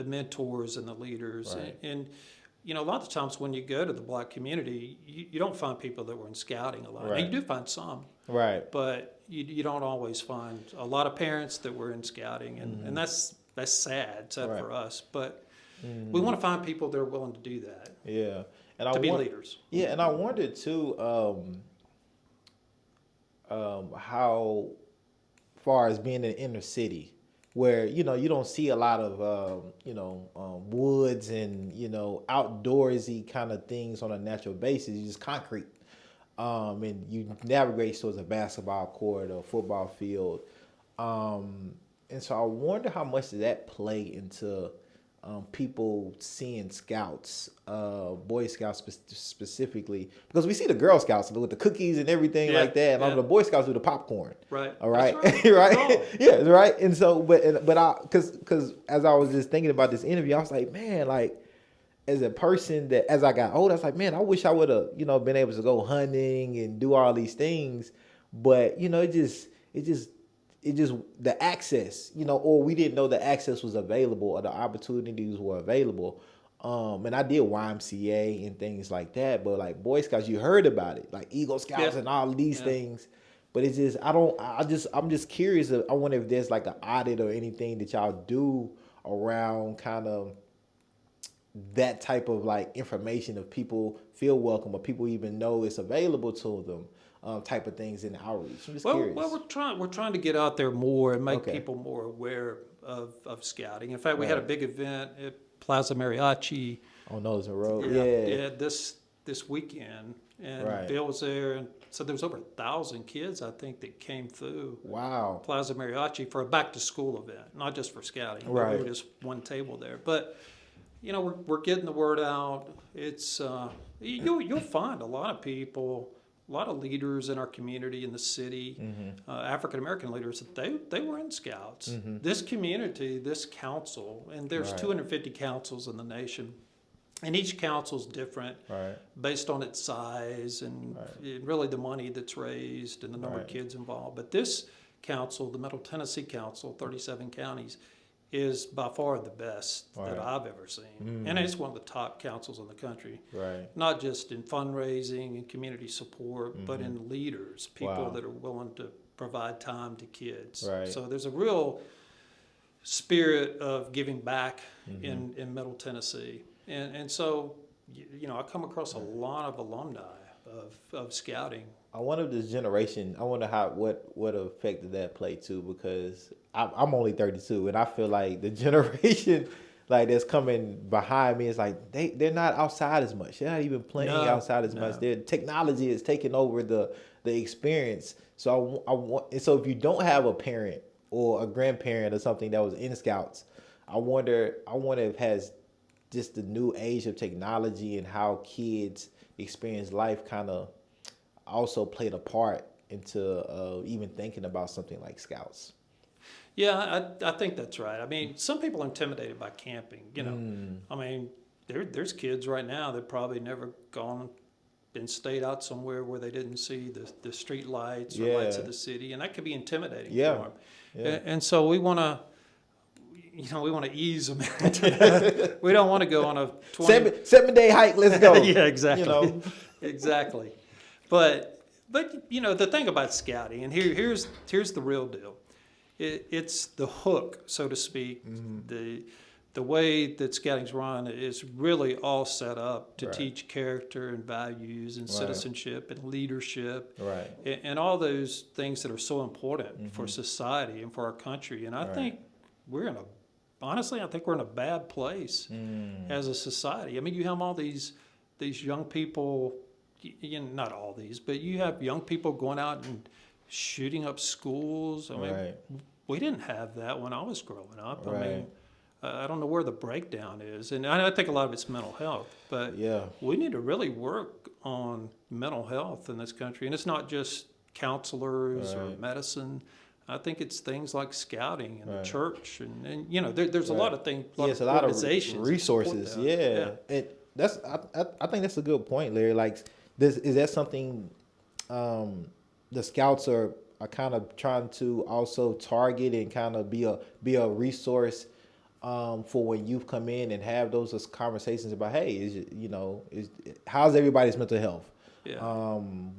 mentors and the leaders. And you know, a lot of times when you go to the Black community, you don't find people that were in scouting a lot. Now, you do find some, but you don't always find a lot of parents that were in scouting, and that's sad for us. But we want to find people that are willing to do that. Yeah, and be leaders. Yeah, and I wondered too, how far as being in the inner city, where you don't see a lot of woods and outdoorsy kind of things on a natural basis. You just concrete, and you navigate towards a basketball court or football field, and so I wonder how much does that play into people seeing Scouts, Boy Scouts specifically, because we see the Girl Scouts with the cookies and everything like that, and the Boy Scouts do the popcorn. Right. All right. That's right. Yeah. Right. And so, but because as I was just thinking about this interview, I was like, man, like as a person that as I got older, I was like, man, I wish I would have been able to go hunting and do all these things, but it just the access, or we didn't know the access was available or the opportunities were available. And I did YMCA and things like that, but like Boy Scouts, you heard about it, like Eagle Scouts and all of these things. But it's just, I'm just curious. I wonder if there's like an audit or anything that y'all do around kind of that type of like information, if people feel welcome or people even know it's available to them. Type of things in outreach. I'm just curious. Well, we're trying to get out there more and make people more aware of scouting. In fact, we had a big event at Plaza Mariachi on Nose Road. Yeah, this weekend, and Bill was there, and so there was over 1,000 kids, I think, that came through. Wow. Plaza Mariachi for a back to school event, not just for scouting. We were just one table there, but we're getting the word out. It's you'll find a lot of people. A lot of leaders in our community, in the city, African American leaders, they were in Scouts. This community, this council, and there's 250 councils in the nation, and each council's different based on its size and really the money that's raised and the number of kids involved. But this council, the Middle Tennessee Council, 37 counties, is by far the best that I've ever seen. And it's one of the top councils in the country. Not just in fundraising and community support, but in leaders, people that are willing to provide time to kids. So there's a real spirit of giving back in Middle Tennessee. And so, I come across a lot of alumni of scouting. I wonder if this generation, what effect did that play too, because I'm only 32 and I feel like the generation like that's coming behind me is like they're not outside as much. They're not even playing outside as much. Their technology is taking over the experience. So I want, so if you don't have a parent or a grandparent or something that was in Scouts, I wonder if has just the new age of technology and how kids experience life kind of also played a part into even thinking about something like Scouts. Yeah, I think that's right. I mean, some people are intimidated by camping, I mean, there's kids right now that probably never been stayed out somewhere where they didn't see the street lights or lights of the city, and that could be intimidating for them. And so we want to ease them into that. We don't want to go on a 7-day hike. Let's go. Yeah, exactly. Exactly. But the thing about scouting, and here's the real deal. It's the hook, so to speak. The way that scouting's run is really all set up to teach character and values and citizenship and leadership and all those things that are so important for society and for our country. And I think we're in a bad place as a society. I mean, you have all these young people. Not all these, but you have young people going out and shooting up schools. I mean, we didn't have that when I was growing up. I mean, I don't know where the breakdown is, and I think a lot of it's mental health. But we need to really work on mental health in this country, and it's not just counselors or medicine. I think it's things like scouting and Right. the church, and you know, there's a Right. lot of things, Yeah, it's a lot of resources. that. Yeah, that's I think that's a good point, Larry. Like, this is that something the scouts are kind of trying to also target and kind of be a resource for when youth come in and have those conversations about, hey, is how's everybody's mental health? Yeah.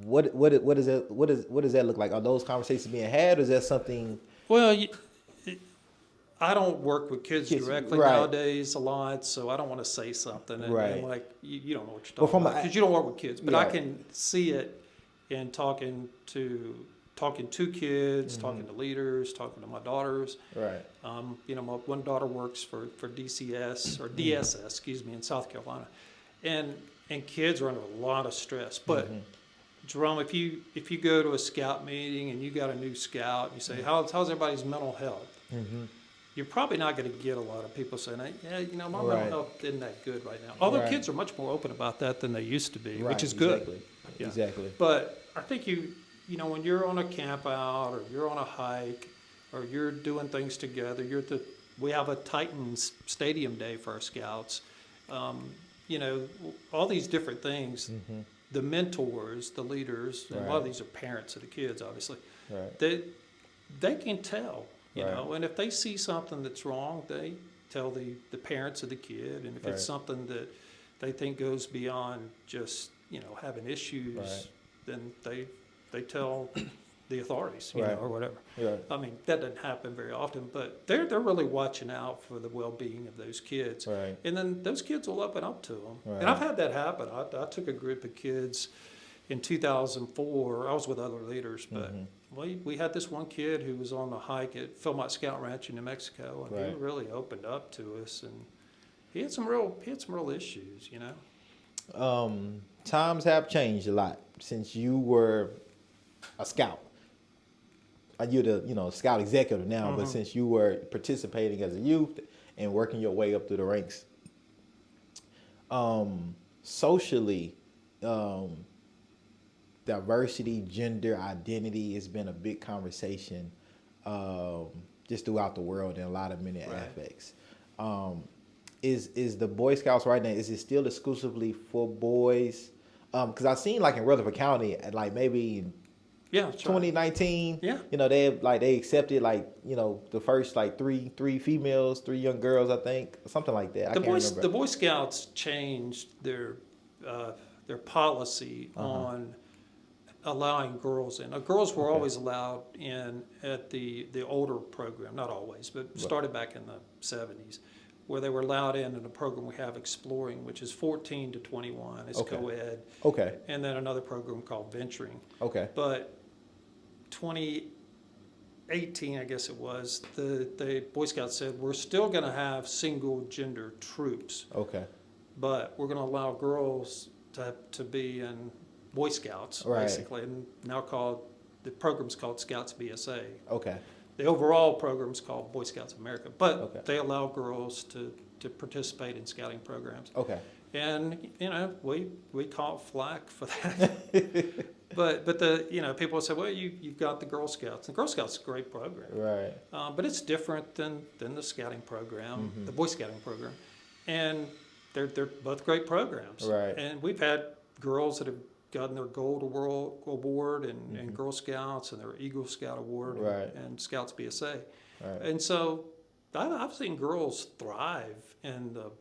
What does that look like? Are those conversations being had, or is that something? Well, I don't work with kids Kids, directly right. nowadays a lot, so I don't want to say something Right. and like you don't know what you're Well, talking from about because you don't work with kids. But I Right. can see it in talking to kids, talking to leaders, talking to my daughters. Right. You know, my one daughter works for DCS or DSS, excuse me, in South Carolina, and kids are under a lot of stress. But Jerome, if you go to a scout meeting and you got a new scout, and you say, how's everybody's mental health? You're probably not going to get a lot of people saying, yeah, you know, my Right. mental health isn't that good right now. Although Right. kids are much more open about that than they used to be, Right, which is good. exactly. Yeah. Exactly. But I think you know, when you're on a camp out or you're on a hike or you're doing things together, we have a Titans Stadium Day for our scouts. You know, all these different things. The mentors, the leaders, and a lot of Right. these are parents of the kids, obviously. Right. They can tell, you Right. know, and if they see something that's wrong, they tell the parents of the kid, and if Right. it's something that they think goes beyond just, you know, having issues, Right. then they tell the authorities, you Right. know, or whatever. Right. I mean, that doesn't happen very often, but they're really watching out for the well-being of those kids. Right. And then those kids will open up to them. Right. And I've had that happen. I took a group of kids in 2004. I was with other leaders, but we had this one kid who was on the hike at Philmont Scout Ranch in New Mexico, and he Right. really opened up to us, and he had some real issues, you know. Times have changed a lot since you were a scout. You're the scout executive now, but since you were participating as a youth and working your way up through the ranks, socially, diversity, gender identity has been a big conversation just throughout the world in a lot of many aspects. Is the Boy Scouts right now, is it still exclusively for boys? Because I've seen like in Rutherford County, like maybe in Yeah, that's right. 2019, Yeah. they accepted the first like three females, 3 young girls, I think, something like that. I can't remember. The Boy Scouts changed their policy on allowing girls in. Girls were always allowed in at the older program, not always, but started back in the 70s, where they were allowed in a program we have, Exploring, which is 14 to 21. It's Okay. co-ed. Okay. And then another program called Venturing. Okay. But 2018, I guess it was, the Boy Scouts said, we're still going to have single gender troops, Okay. but we're going to allow girls to be in Boy Scouts, Right. basically, and now the program's called Scouts BSA. Okay. The overall program's called Boy Scouts of America, but Okay. they allow girls to participate in scouting programs. Okay. And, you know, we caught flack for that. But people say, well, you've got the Girl Scouts. The Girl Scouts is a great program. Right. But it's different than the scouting program, the Boy Scouting program. And they're both great programs. Right. And we've had girls that have gotten their Gold Award and Girl Scouts and their Eagle Scout Award Right. and Scouts BSA. Right. And so I've seen girls thrive in the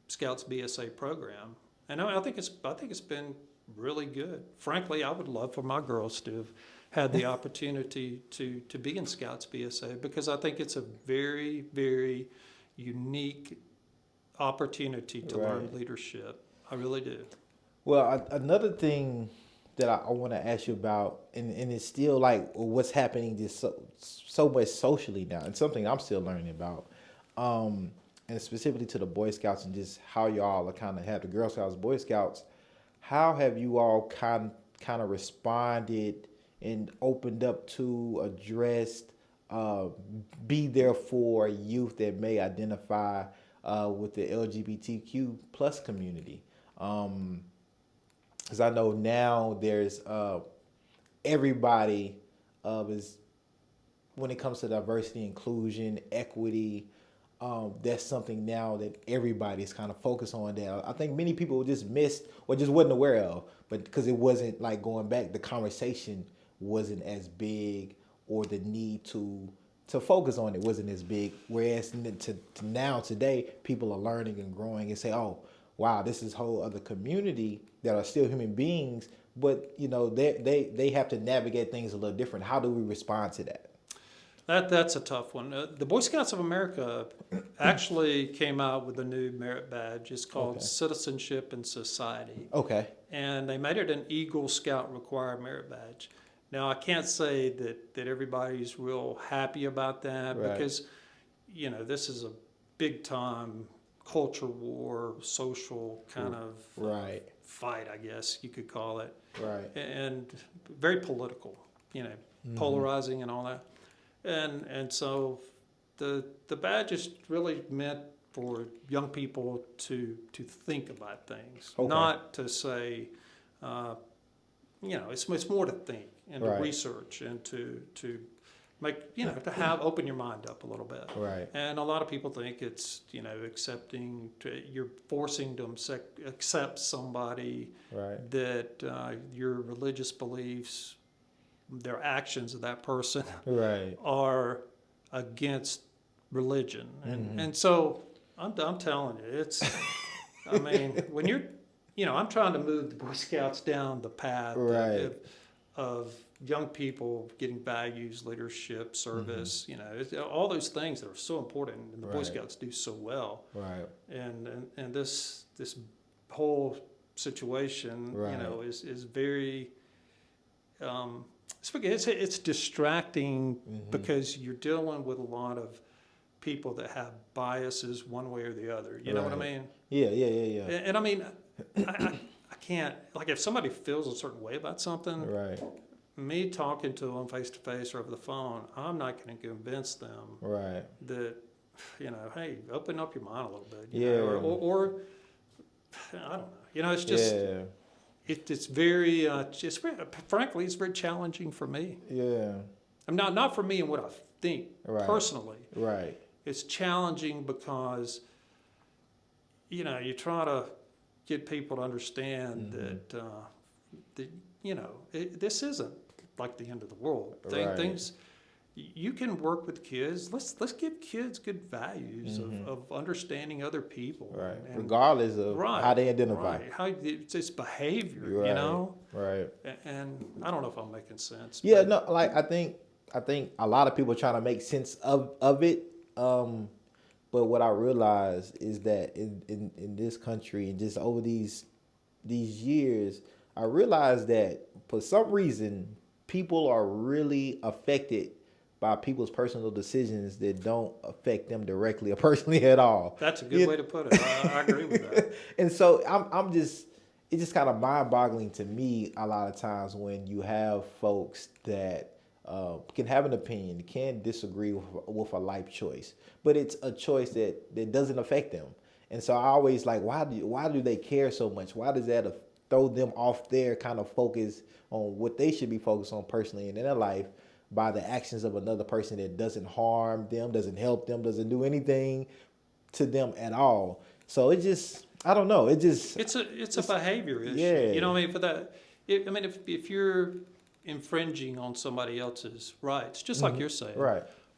Scouts BSA program. And I think it's been really good. Frankly, I would love for my girls to have had the opportunity to be in Scouts BSA, because I think it's a very, very unique opportunity to learn Right. leadership. I really do. Well, another thing that I want to ask you about, and it's still like what's happening just so much socially now, and something I'm still learning about, and specifically to the Boy Scouts and just how y'all are kind of have the Girl Scouts, Boy Scouts. How have you all kind of responded and opened up to, addressed, be there for youth that may identify with the LGBTQ plus community? Because I know now there's everybody is when it comes to diversity, inclusion, equity, that's something now that everybody's kind of focused on. That I think many people just missed or just wasn't aware of, but because it wasn't like going back, the conversation wasn't as big, or the need to focus on it wasn't as big. Whereas to now today, people are learning and growing and say, oh, wow, this is a whole other community that are still human beings, but you know they have to navigate things a little different. How do we respond to that? That's a tough one. The Boy Scouts of America actually came out with a new merit badge. It's called Citizenship and Society. Okay. And they made it an Eagle Scout required merit badge. Now, I can't say that everybody's real happy about that, because, you know, this is a big time culture war, social kind of fight, I guess you could call it. Right. And very political, you know, polarizing and all that. And so the badge is really meant for young people to think about things, not to say, you know, it's more to think and to research and to make, you know, to open your mind up a little bit. Right. And a lot of people think it's, you know, you're forcing them to accept somebody that your religious beliefs, their actions of that person are against religion. And so I'm telling you, it's, I mean, when you're, you know, I'm trying to move the Boy Scouts down the path of young people getting values, leadership, service, you know, all those things that are so important, and the Boy Scouts do so well. And this whole situation, you know, is very, it's distracting because you're dealing with a lot of people that have biases one way or the other. You know what I mean? Yeah. And I mean, I can't, like, if somebody feels a certain way about something, me talking to them face to face or over the phone, I'm not going to convince them that, you know, hey, open up your mind a little bit. You know, or I don't know. You know, it's just, it's very, frankly, it's very challenging for me. I'm not for me and what I think personally. It's challenging because, you know, you try to get people to understand that you know, this isn't like the end of the world. Things, you can work with kids. Let's give kids good values of understanding other people, and regardless of how they identify. How it's behavior, you know. And I don't know if I'm making sense. Yeah, no, like I think a lot of people are trying to make sense of it. But what I realized is that in this country and just over these years, I realized that for some reason people are really affected by people's personal decisions that don't affect them directly or personally at all. That's a good way to put it. I agree with that. And so it's just kind of mind-boggling to me a lot of times when you have folks that can have an opinion, can disagree with a life choice, but it's a choice that doesn't affect them. And so I always like, why do they care so much? Why does that throw them off their kind of focus on what they should be focused on personally and in their life by the actions of another person that doesn't harm them, doesn't help them, doesn't do anything to them at all? So it just, I don't know. It's a behavior issue. You know what I mean? For that, if you're infringing on somebody else's rights, just like you're saying,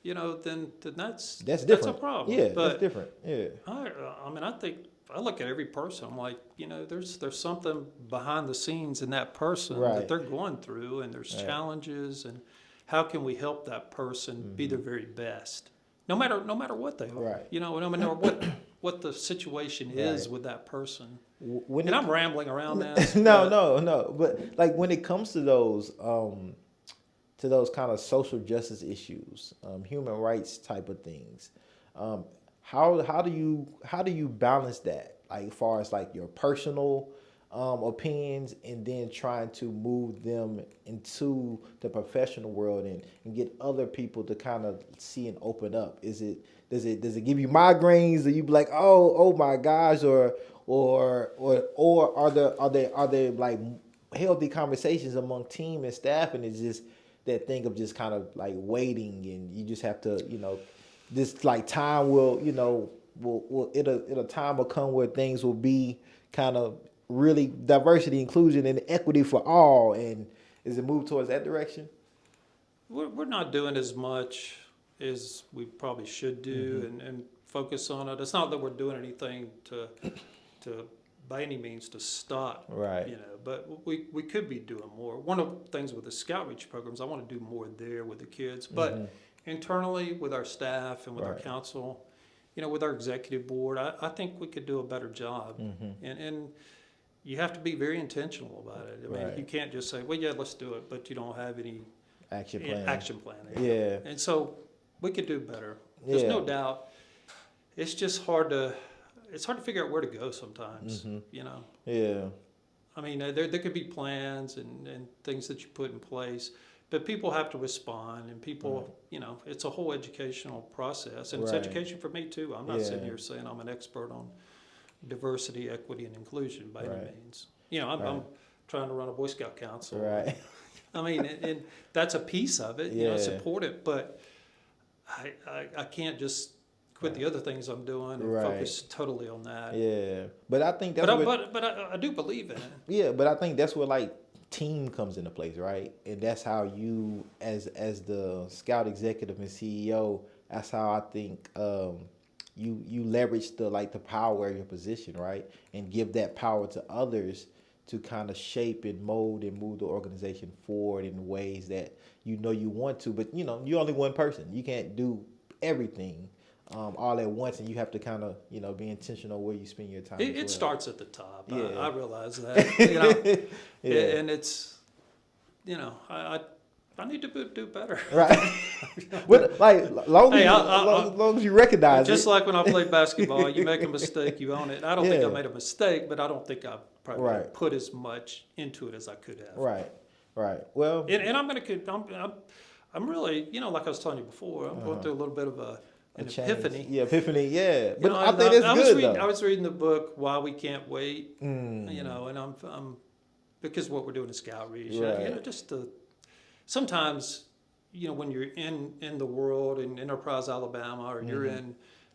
you know, then that's different. That's a problem. Yeah, but that's different. Yeah. I think I look at every person. I'm like, you know, there's something behind the scenes in that person that they're going through, and there's challenges, and how can we help that person be their very best, no matter what they are. You know, no matter what the situation is with that person. I'm rambling around that. No. But like when it comes to those kind of social justice issues, human rights type of things, how do you balance that? Like as far as like your personal opinions and then trying to move them into the professional world and get other people to kind of see and open up. Does it give you migraines? Or you be like, oh my gosh, or are there like healthy conversations among team and staff, and it's just that thing of just kind of like waiting, and you just have to, this like time will, it'll time will come where things will be kind of really diversity, inclusion, and equity for all. And is it move towards that direction? We're not doing as much as we probably should do, and focus on it. It's not that we're doing anything to by any means to stop, Right. but we could be doing more. One of the things with the Scout Reach programs, I want to do more there with the kids, but internally with our staff and with our Right. council, with our executive board, I think we could do a better job. And you have to be very intentional about it. I mean, Right. you can't just say, well, yeah, let's do it, but you don't have any Action plan. action plan. Yeah. And so we could do better. There's no doubt. It's just hard to figure out where to go sometimes, Yeah. I mean, there could be plans and things that you put in place, but people have to respond, and people, it's a whole educational process, and it's Right. education for me too. I'm not Yeah. sitting here saying I'm an expert on diversity, equity, and inclusion by Right. any means. I'm trying to run a Boy Scout council. Right. I mean, and that's a piece of it. Yeah. Support it, but I can't just quit the other things I'm doing and Right. focus totally on that. Yeah. But I think that's But I do believe in it. yeah, but I think that's where like team comes into place, right? And that's how you, as the Scout executive and CEO, that's how I think you leverage the power of your position, right? And give that power to others to kind of shape and mold and move the organization forward in ways that you want to. But you're only one person. You can't do everything all at once, and you have to kind of be intentional where you spend your time. It starts at the top. Yeah. I realize that. Yeah. And it's I need to do better. Right. But long as you recognize Just it. like when I played basketball, you make a mistake, you own it. I don't think I made a mistake, but I don't think I probably Right. put as much into it as I could have. Right. Well, And I'm really, like I was telling you before, I'm going through a little bit of an change. epiphany. Yeah, epiphany. Yeah. You But know, I think that's good I though. was reading the book Why We Can't Wait. And I'm because what we're doing is Scout Reach. Right. Sometimes, when you're in the world in Enterprise, Alabama, or you're in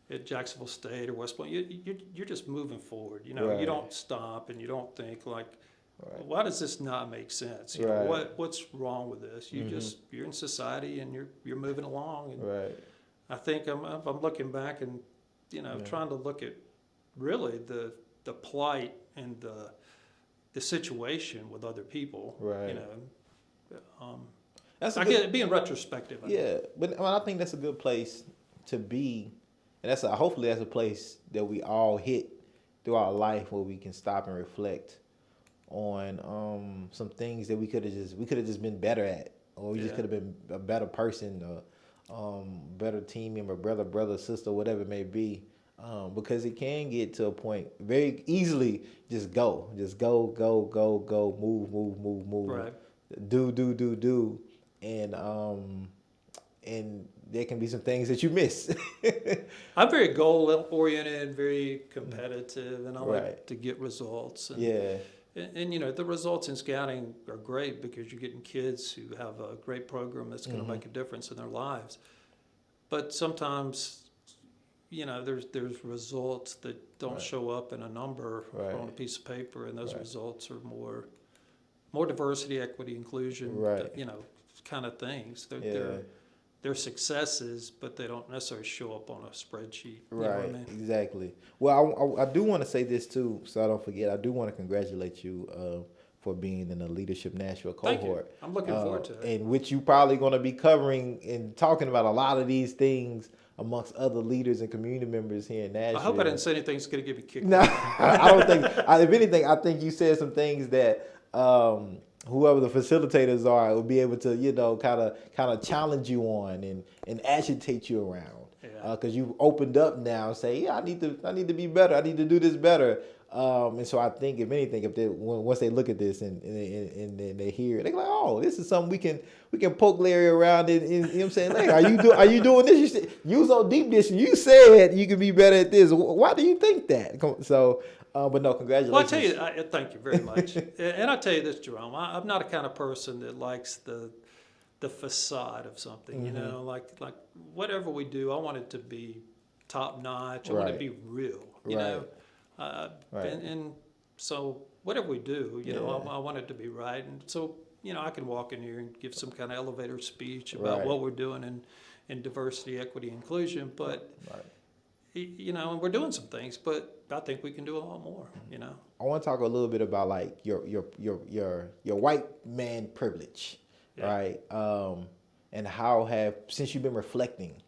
at Jacksonville State or West Point, you're just moving forward. Right. You don't stop and you don't think like, Right. why does this not make sense? Right. What's wrong with this? You're in society and you're moving along. And Right. I think I'm looking back and trying to look at really the plight and the situation with other people. Right. That's I get being retrospective. Yeah, but I think that's a good place to be, and hopefully that's a place that we all hit through our life where we can stop and reflect on some things that we could have just been better at, or we just could have been a better person, better team member, brother, sister, whatever it may be. Because it can get to a point very easily, just go, move, Right. do, and there can be some things that you miss. I'm very goal oriented, very competitive, and I Right. like to get results. And, Yeah, and the results in scouting are great because you're getting kids who have a great program that's going to make a difference in their lives. But sometimes, there's results that don't show up in a number Right. on a piece of paper, and those Right. results are more diversity, equity, inclusion, Right. kind of things. Yeah. They're successes, but they don't necessarily show up on a spreadsheet. You know what I right, mean? exactly. Well, I do want to say this too, so I don't forget. I do want to congratulate you for being in the Leadership Nashville Thank you. cohort. I'm looking forward to it. In which you probably going to be covering and talking about a lot of these things amongst other leaders and community members here in Nashville. I hope I didn't say anything that's going to give you kicked. No, I don't think. If anything, I think you said some things that whoever the facilitators are will be able to, kind of challenge you on and agitate you around. Yeah. Because you've opened up now and say, yeah, I need to be better. I need to do this better. And so I think, if anything, once they look at this and they hear it, they're like, oh, this is something we can poke Larry around and you know what I'm saying? Like, are you doing this? You was on Deep Dish. You said you could be better at this. Why do you think that? So, but no, congratulations. Well, I tell you, thank you very much. And I tell you this, Jerome, I'm not a kind of person that likes the the facade of something. You know, like whatever we do, I want it to be top notch. I want it to be real. You know, and so whatever we do, you know, I want it to be right. And so, you know, I can walk in here and give some kind of elevator speech about what we're doing in diversity, equity, inclusion, but you know, and we're doing some things, but I think we can do a lot more. You know, I want to talk a little bit about like your white man privilege, right? And since you've been reflecting,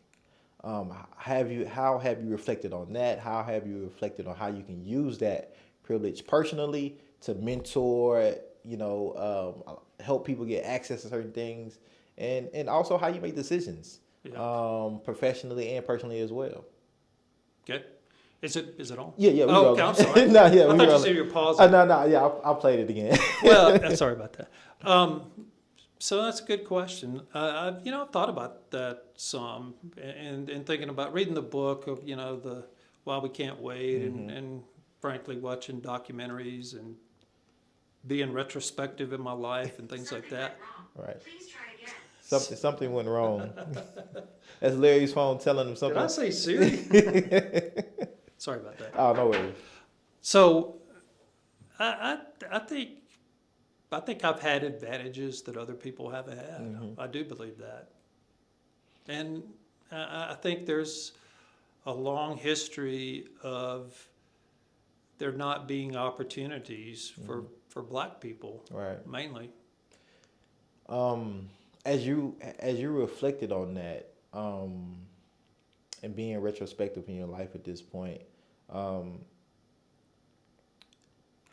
how have you reflected on that? How have you reflected on how you can use that privilege personally to mentor, you know, help people get access to certain things, and also how you make decisions, professionally and personally as well. Okay. Is it on? Yeah, we okay, I'm sorry. no, yeah, I thought you said you were pausing. No, yeah, I'll play it again. Well, sorry about that. So that's a good question. I've thought about that some, and thinking about reading the book of, you know, the Why We Can't Wait, and frankly watching documentaries and being retrospective in my life and things like that. Right. Please try again. Something went wrong. That's Larry's phone telling him something. Did I say Siri? Sorry about that. Oh, no worries. So, I think I've had advantages that other people haven't had. I do believe that, and I think there's a long history of there not being opportunities for Black people, mainly. As you reflected on that, and being retrospective in your life at this point,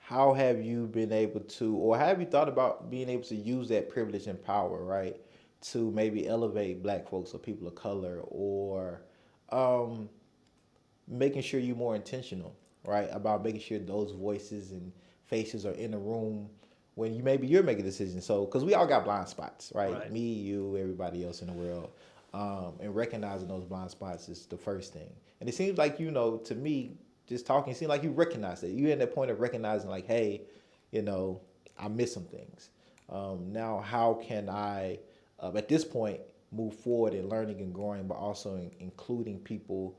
how have you been able to, or have you thought about being able to use that privilege and power, right, to maybe elevate Black folks or people of color, or making sure you're more intentional, right, about making sure those voices and faces are in the room when you're making decisions. So, because we all got blind spots, right? Me, you, everybody else in the world. And recognizing those blind spots is the first thing. And it seems like, you know, to me, just talking, it seems like you recognize it. You're at that point of recognizing, like, hey, you know, I missed some things. Now, how can I, at this point, move forward in learning and growing, but also including people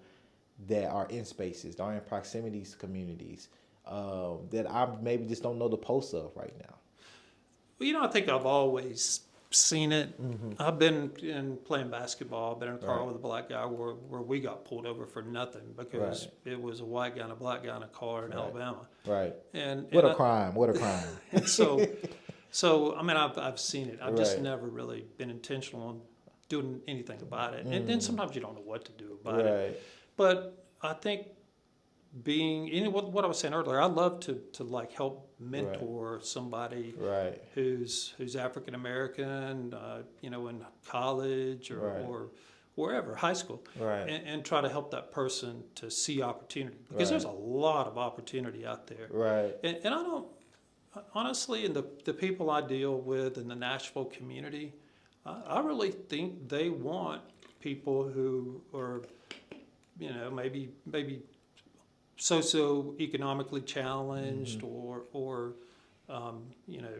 that are in spaces, that are in proximities to communities, that I maybe just don't know the pulse of right now? Well, you know, I think I've always seen it. I've been playing basketball. I've been in a car with a Black guy where we got pulled over for nothing because it was a white guy and a Black guy in a car in Alabama. Right. And what a crime! And so I mean, I've seen it. I've just never really been intentional on doing anything about it. And then sometimes you don't know what to do about it. But I think what I was saying earlier, I love to like help mentor somebody who's African American, you know, in college or wherever, high school, and try to help that person to see opportunity, because there's a lot of opportunity out there. And I don't, honestly, in the people I deal with in the Nashville community, I really think they want people who are, you know, maybe socioeconomically challenged or you know,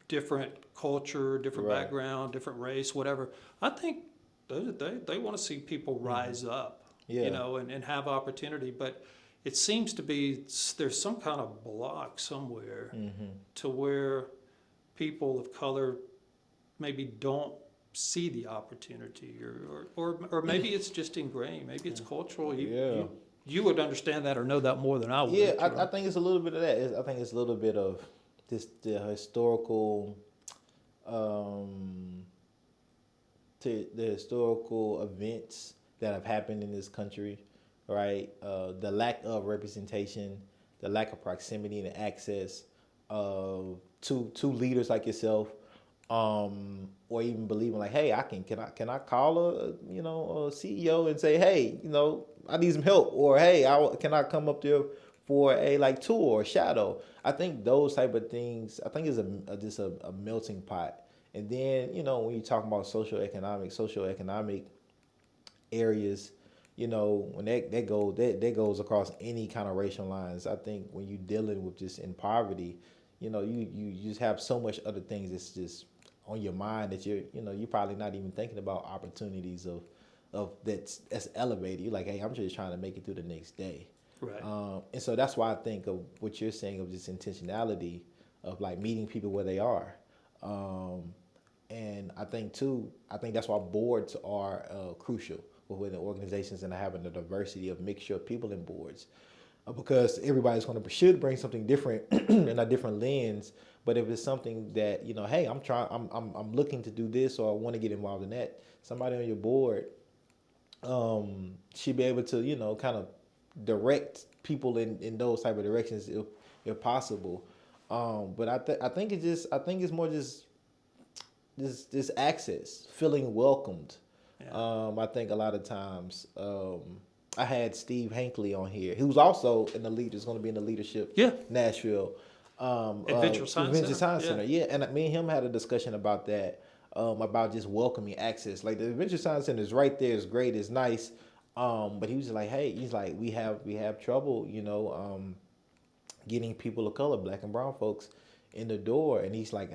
different culture, different background, different race, whatever. I think they want to see people rise up, you know, and have opportunity. But it seems to be there's some kind of block somewhere to where people of color maybe don't see the opportunity, or maybe it's just ingrained. Maybe it's cultural. You would understand that or know that more than I would. Yeah, I think it's a little bit of that. I think it's a little bit of the historical, the historical events that have happened in this country, right? The lack of representation, the lack of proximity and access to leaders like yourself, or even believing like, hey, can I call a CEO and say, hey, you know, I need some help, or hey, can I come up there for a like tour or shadow? I think those type of things, I think is just a melting pot. And then, you know, when you talk about socioeconomic areas, you know, when that goes across any kind of racial lines. I think when you're dealing with just in poverty, you know, you just have so much other things that's just on your mind that you're probably not even thinking about opportunities of that's elevated. You're like, hey, I'm just trying to make it through the next day. Right. And so that's why I think of what you're saying of just intentionality of like meeting people where they are. And I think that's why boards are crucial within organizations and having a diversity of mixture of people in boards. Because everybody's should bring something different and a different lens. But if it's something that, hey, I'm looking to do this or I want to get involved in that, somebody on your board should be able to, kind of direct people in those type of directions if possible. But I think it's more just this access, feeling welcomed. Yeah. I think a lot of times I had Steve Hankley on here, who's also in the leader's going to be in the leadership. Yeah. Nashville. Adventure Science Center. Yeah, and me and him had a discussion about that, about just welcoming access. Like the Adventure Science Center is right there, it's great, it's nice. But he was like, hey, he's like, we have trouble, getting people of color, black and brown folks, in the door. And he's like,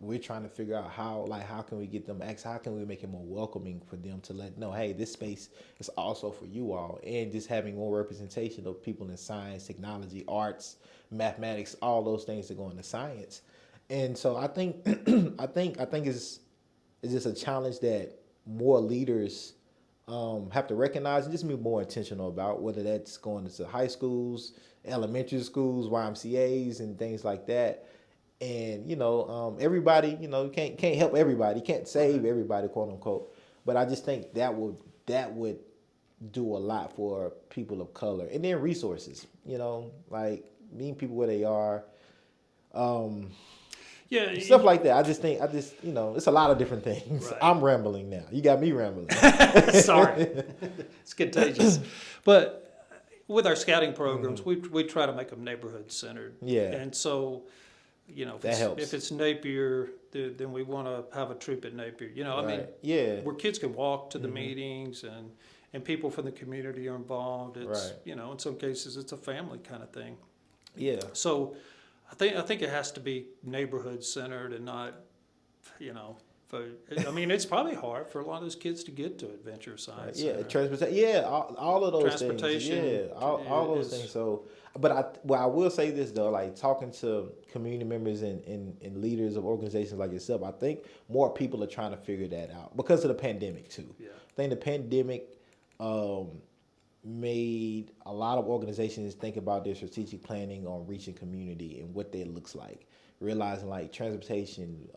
we're trying to figure out how can we get them access? How can we make it more welcoming for them to know, hey, this space is also for you all, and just having more representation of people in science, technology, arts, mathematics, all those things that go into science. And so I think it's just a challenge that more leaders have to recognize and just be more intentional about, whether that's going into high schools, elementary schools, YMCAs, and things like that. And everybody, can't help everybody, can't save everybody, quote unquote. But I just think that would do a lot for people of color. And then resources, like meeting people where they are. Yeah, stuff like that. I just think it's a lot of different things. Right. I'm rambling now. You got me rambling. Sorry, it's contagious. But with our scouting programs, we try to make them neighborhood centered. Yeah, and so if it's Napier, then we want to have a troop at Napier. Where kids can walk to the meetings and people from the community are involved. It's in some cases it's a family kind of thing. Yeah. So I think it has to be neighborhood centered and not, it's probably hard for a lot of those kids to get to Adventure Science Center. Transportation. Yeah, all of those transportation. Things. Yeah, all those things. So, but I will say this though, like talking to community members and leaders of organizations like yourself, I think more people are trying to figure that out because of the pandemic too. Yeah. I think the pandemic made a lot of organizations think about their strategic planning on reaching community and what that looks like, realizing like transportation,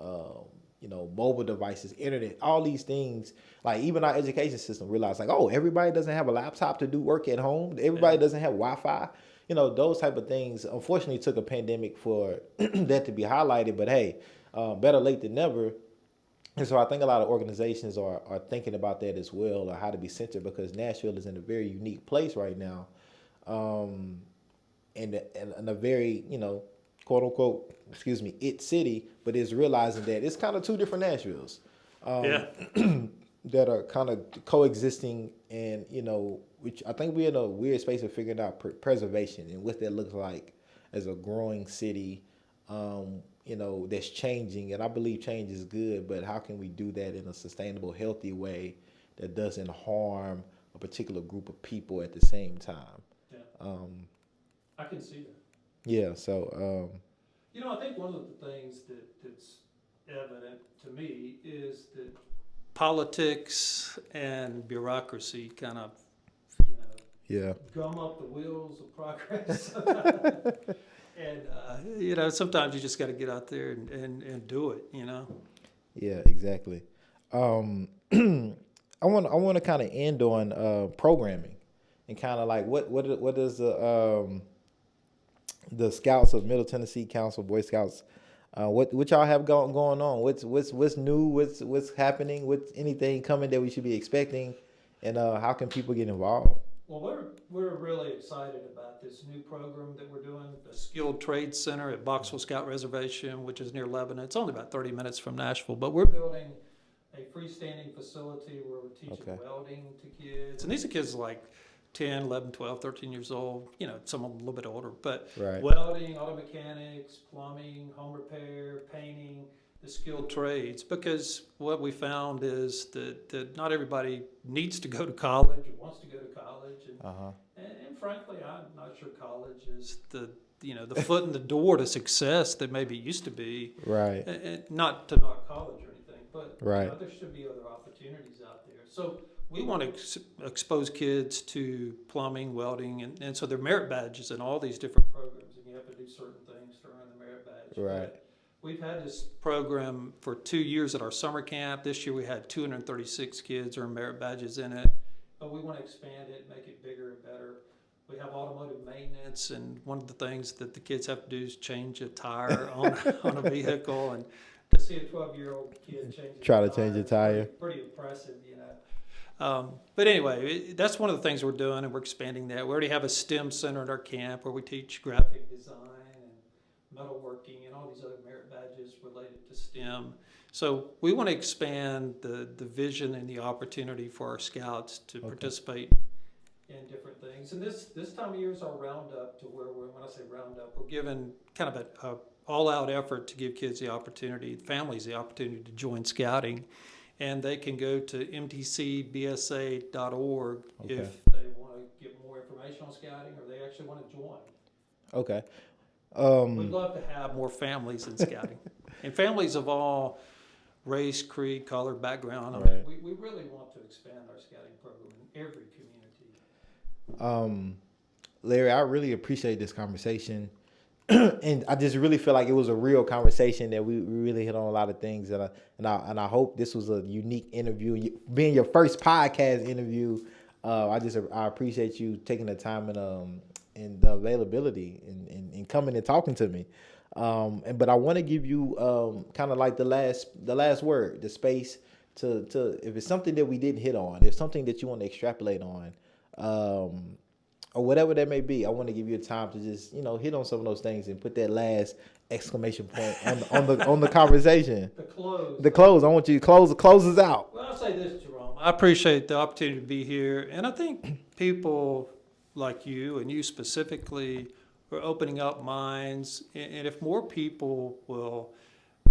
mobile devices, internet, all these things, like even our education system realized like, oh, everybody doesn't have a laptop to do work at home. Everybody doesn't have Wi-Fi. Those type of things, unfortunately, took a pandemic for that to be highlighted, but hey, better late than never. And so I think a lot of organizations are thinking about that as well, or how to be centered, because Nashville is in a very unique place right now, and a very, quote unquote, it city, but is realizing that it's kind of two different Nashvilles that are kind of coexisting, and which I think we're in a weird space of figuring out preservation and what that looks like as a growing city. That's changing, and I believe change is good, but how can we do that in a sustainable, healthy way that doesn't harm a particular group of people at the same time? Yeah. I can see that. Yeah, so... I think one of the things that's evident to me is that politics and bureaucracy kind of, gum up the wheels of progress. And sometimes you just got to get out there and do it. Yeah, exactly. I want to kind of end on programming and kind of like what does the Scouts of Middle Tennessee Council, Boy Scouts, what y'all have going on? What's new? What's happening? What's anything coming that we should be expecting? And how can people get involved? Well, we're really excited about this new program that we're doing, the Skilled Trades Center at Boxville Scout Reservation, which is near Lebanon. It's only about 30 minutes from Nashville, but we're building a freestanding facility where we're teaching welding to kids. And these are kids like 10, 11, 12, 13 years old, some of them a little bit older, but welding, auto mechanics, plumbing, home repair, painting. the skilled trades, because what we found is that not everybody needs to go to college or wants to go to college, and frankly, I'm not sure college is the foot in the door to success that maybe it used to be. Right. And not to knock college or anything, but right. There should be other opportunities out there. So we want to expose kids to plumbing, welding, and so there are merit badges in all these different programs, and you have to do certain things to earn the merit badge. Right. But we've had this program for 2 years at our summer camp. This year we had 236 kids earn merit badges in it, but we want to expand it, make it bigger and better. We have automotive maintenance, and one of the things that the kids have to do is change a tire on a vehicle, and to see a 12-year-old kid change a tire, pretty impressive, But anyway, that's one of the things we're doing, and we're expanding that. We already have a STEM center at our camp where we teach graphic design and metalworking and all these other merit badges related to STEM. So we want to expand the vision and the opportunity for our scouts to participate in different things. And this time of year is our roundup, to where when I say roundup, we're giving kind of a all-out effort to give kids the opportunity, families the opportunity to join scouting. And they can go to mtcbsa.org if they want to get more information on scouting or they actually want to join. Okay. We'd love to have more families in scouting. And families of all race, creed, color, background. I mean, we really want to expand our scouting program in every community. Larry, I really appreciate this conversation. And I just really feel like it was a real conversation that we really hit on a lot of things, and I hope this was a unique interview. Being your first podcast interview, I appreciate you taking the time and the availability and coming and talking to me. But I want to give you kind of like the last word, the space to if it's something that we didn't hit on, if something that you want to extrapolate on. Or whatever that may be, I want to give you a time to just, hit on some of those things and put that last exclamation point on the conversation. The close. I want you to close us out. Well, I'll say this, Jerome. I appreciate the opportunity to be here, and I think people like you and you specifically are opening up minds. And if more people will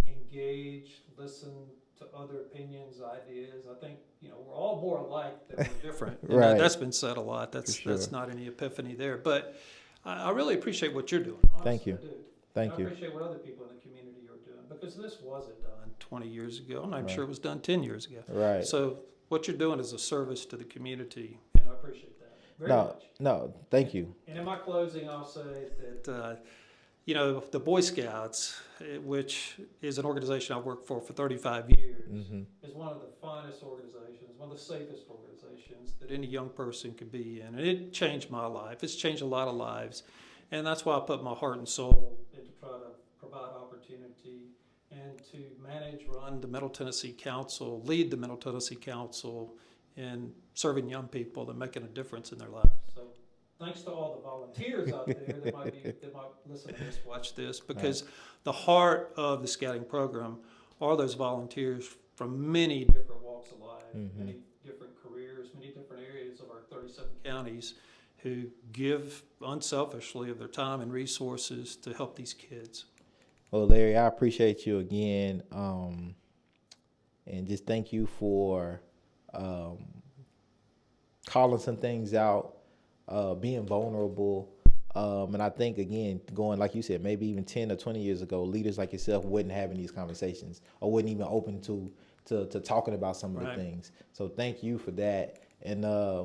engage, listen to other opinions, ideas, I think we're all more alike than we're different. Right. That's been said a lot. That's not any epiphany there. But I really appreciate what you're doing. Honestly, Thank you. I do. Thank you. I appreciate what other people in the community are doing, because this wasn't done 20 years ago, and I'm sure it was done 10 years ago. Right. So what you're doing is a service to the community, and I appreciate that very much. No, thank you. And in my closing, I'll say that the Boy Scouts, which is an organization I've worked for 35 years, is one of the finest organizations, one of the safest organizations that any young person could be in. And it changed my life. It's changed a lot of lives. And that's why I put my heart and soul into try to provide opportunity and to run the Middle Tennessee Council, lead the Middle Tennessee Council in serving young people and making a difference in their lives. So thanks to all the volunteers out there that might listen to this, watch this, because the heart of the scouting program are those volunteers from many different walks of life, many different careers, many different areas of our 37 counties, who give unselfishly of their time and resources to help these kids. Well, Larry, I appreciate you again, and just thank you for calling some things out, being vulnerable. And I think, again, going, like you said, maybe even 10 or 20 years ago, leaders like yourself wouldn't having these conversations or wouldn't even open to talking about some of the things. So thank you for that. And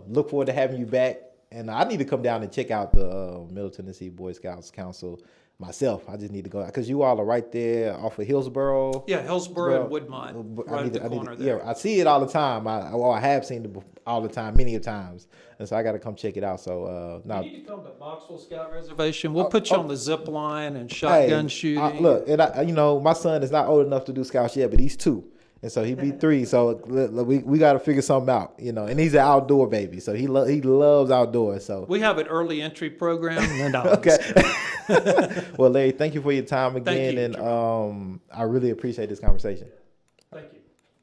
look forward to having you back. And I need to come down and check out the Middle Tennessee Boy Scouts Council myself. I just need to go, because you all are right there off of Hillsboro. Yeah, Hillsboro and Woodmont, right at the corner there. Yeah, I see it all the time. I have seen it all the time, many of times. And so I got to come check it out. So now you need to come to Boxville Scout Reservation. We'll put you on the zip line and shotgun shooting. Look, and my son is not old enough to do Scouts yet, but he's 2. And so he'd be 3. So we got to figure something out, And he's an outdoor baby, so he loves outdoors. So we have an early entry program. Okay. Well, Larry, thank you for your time again, Thank you, and I really appreciate this conversation. Thank you.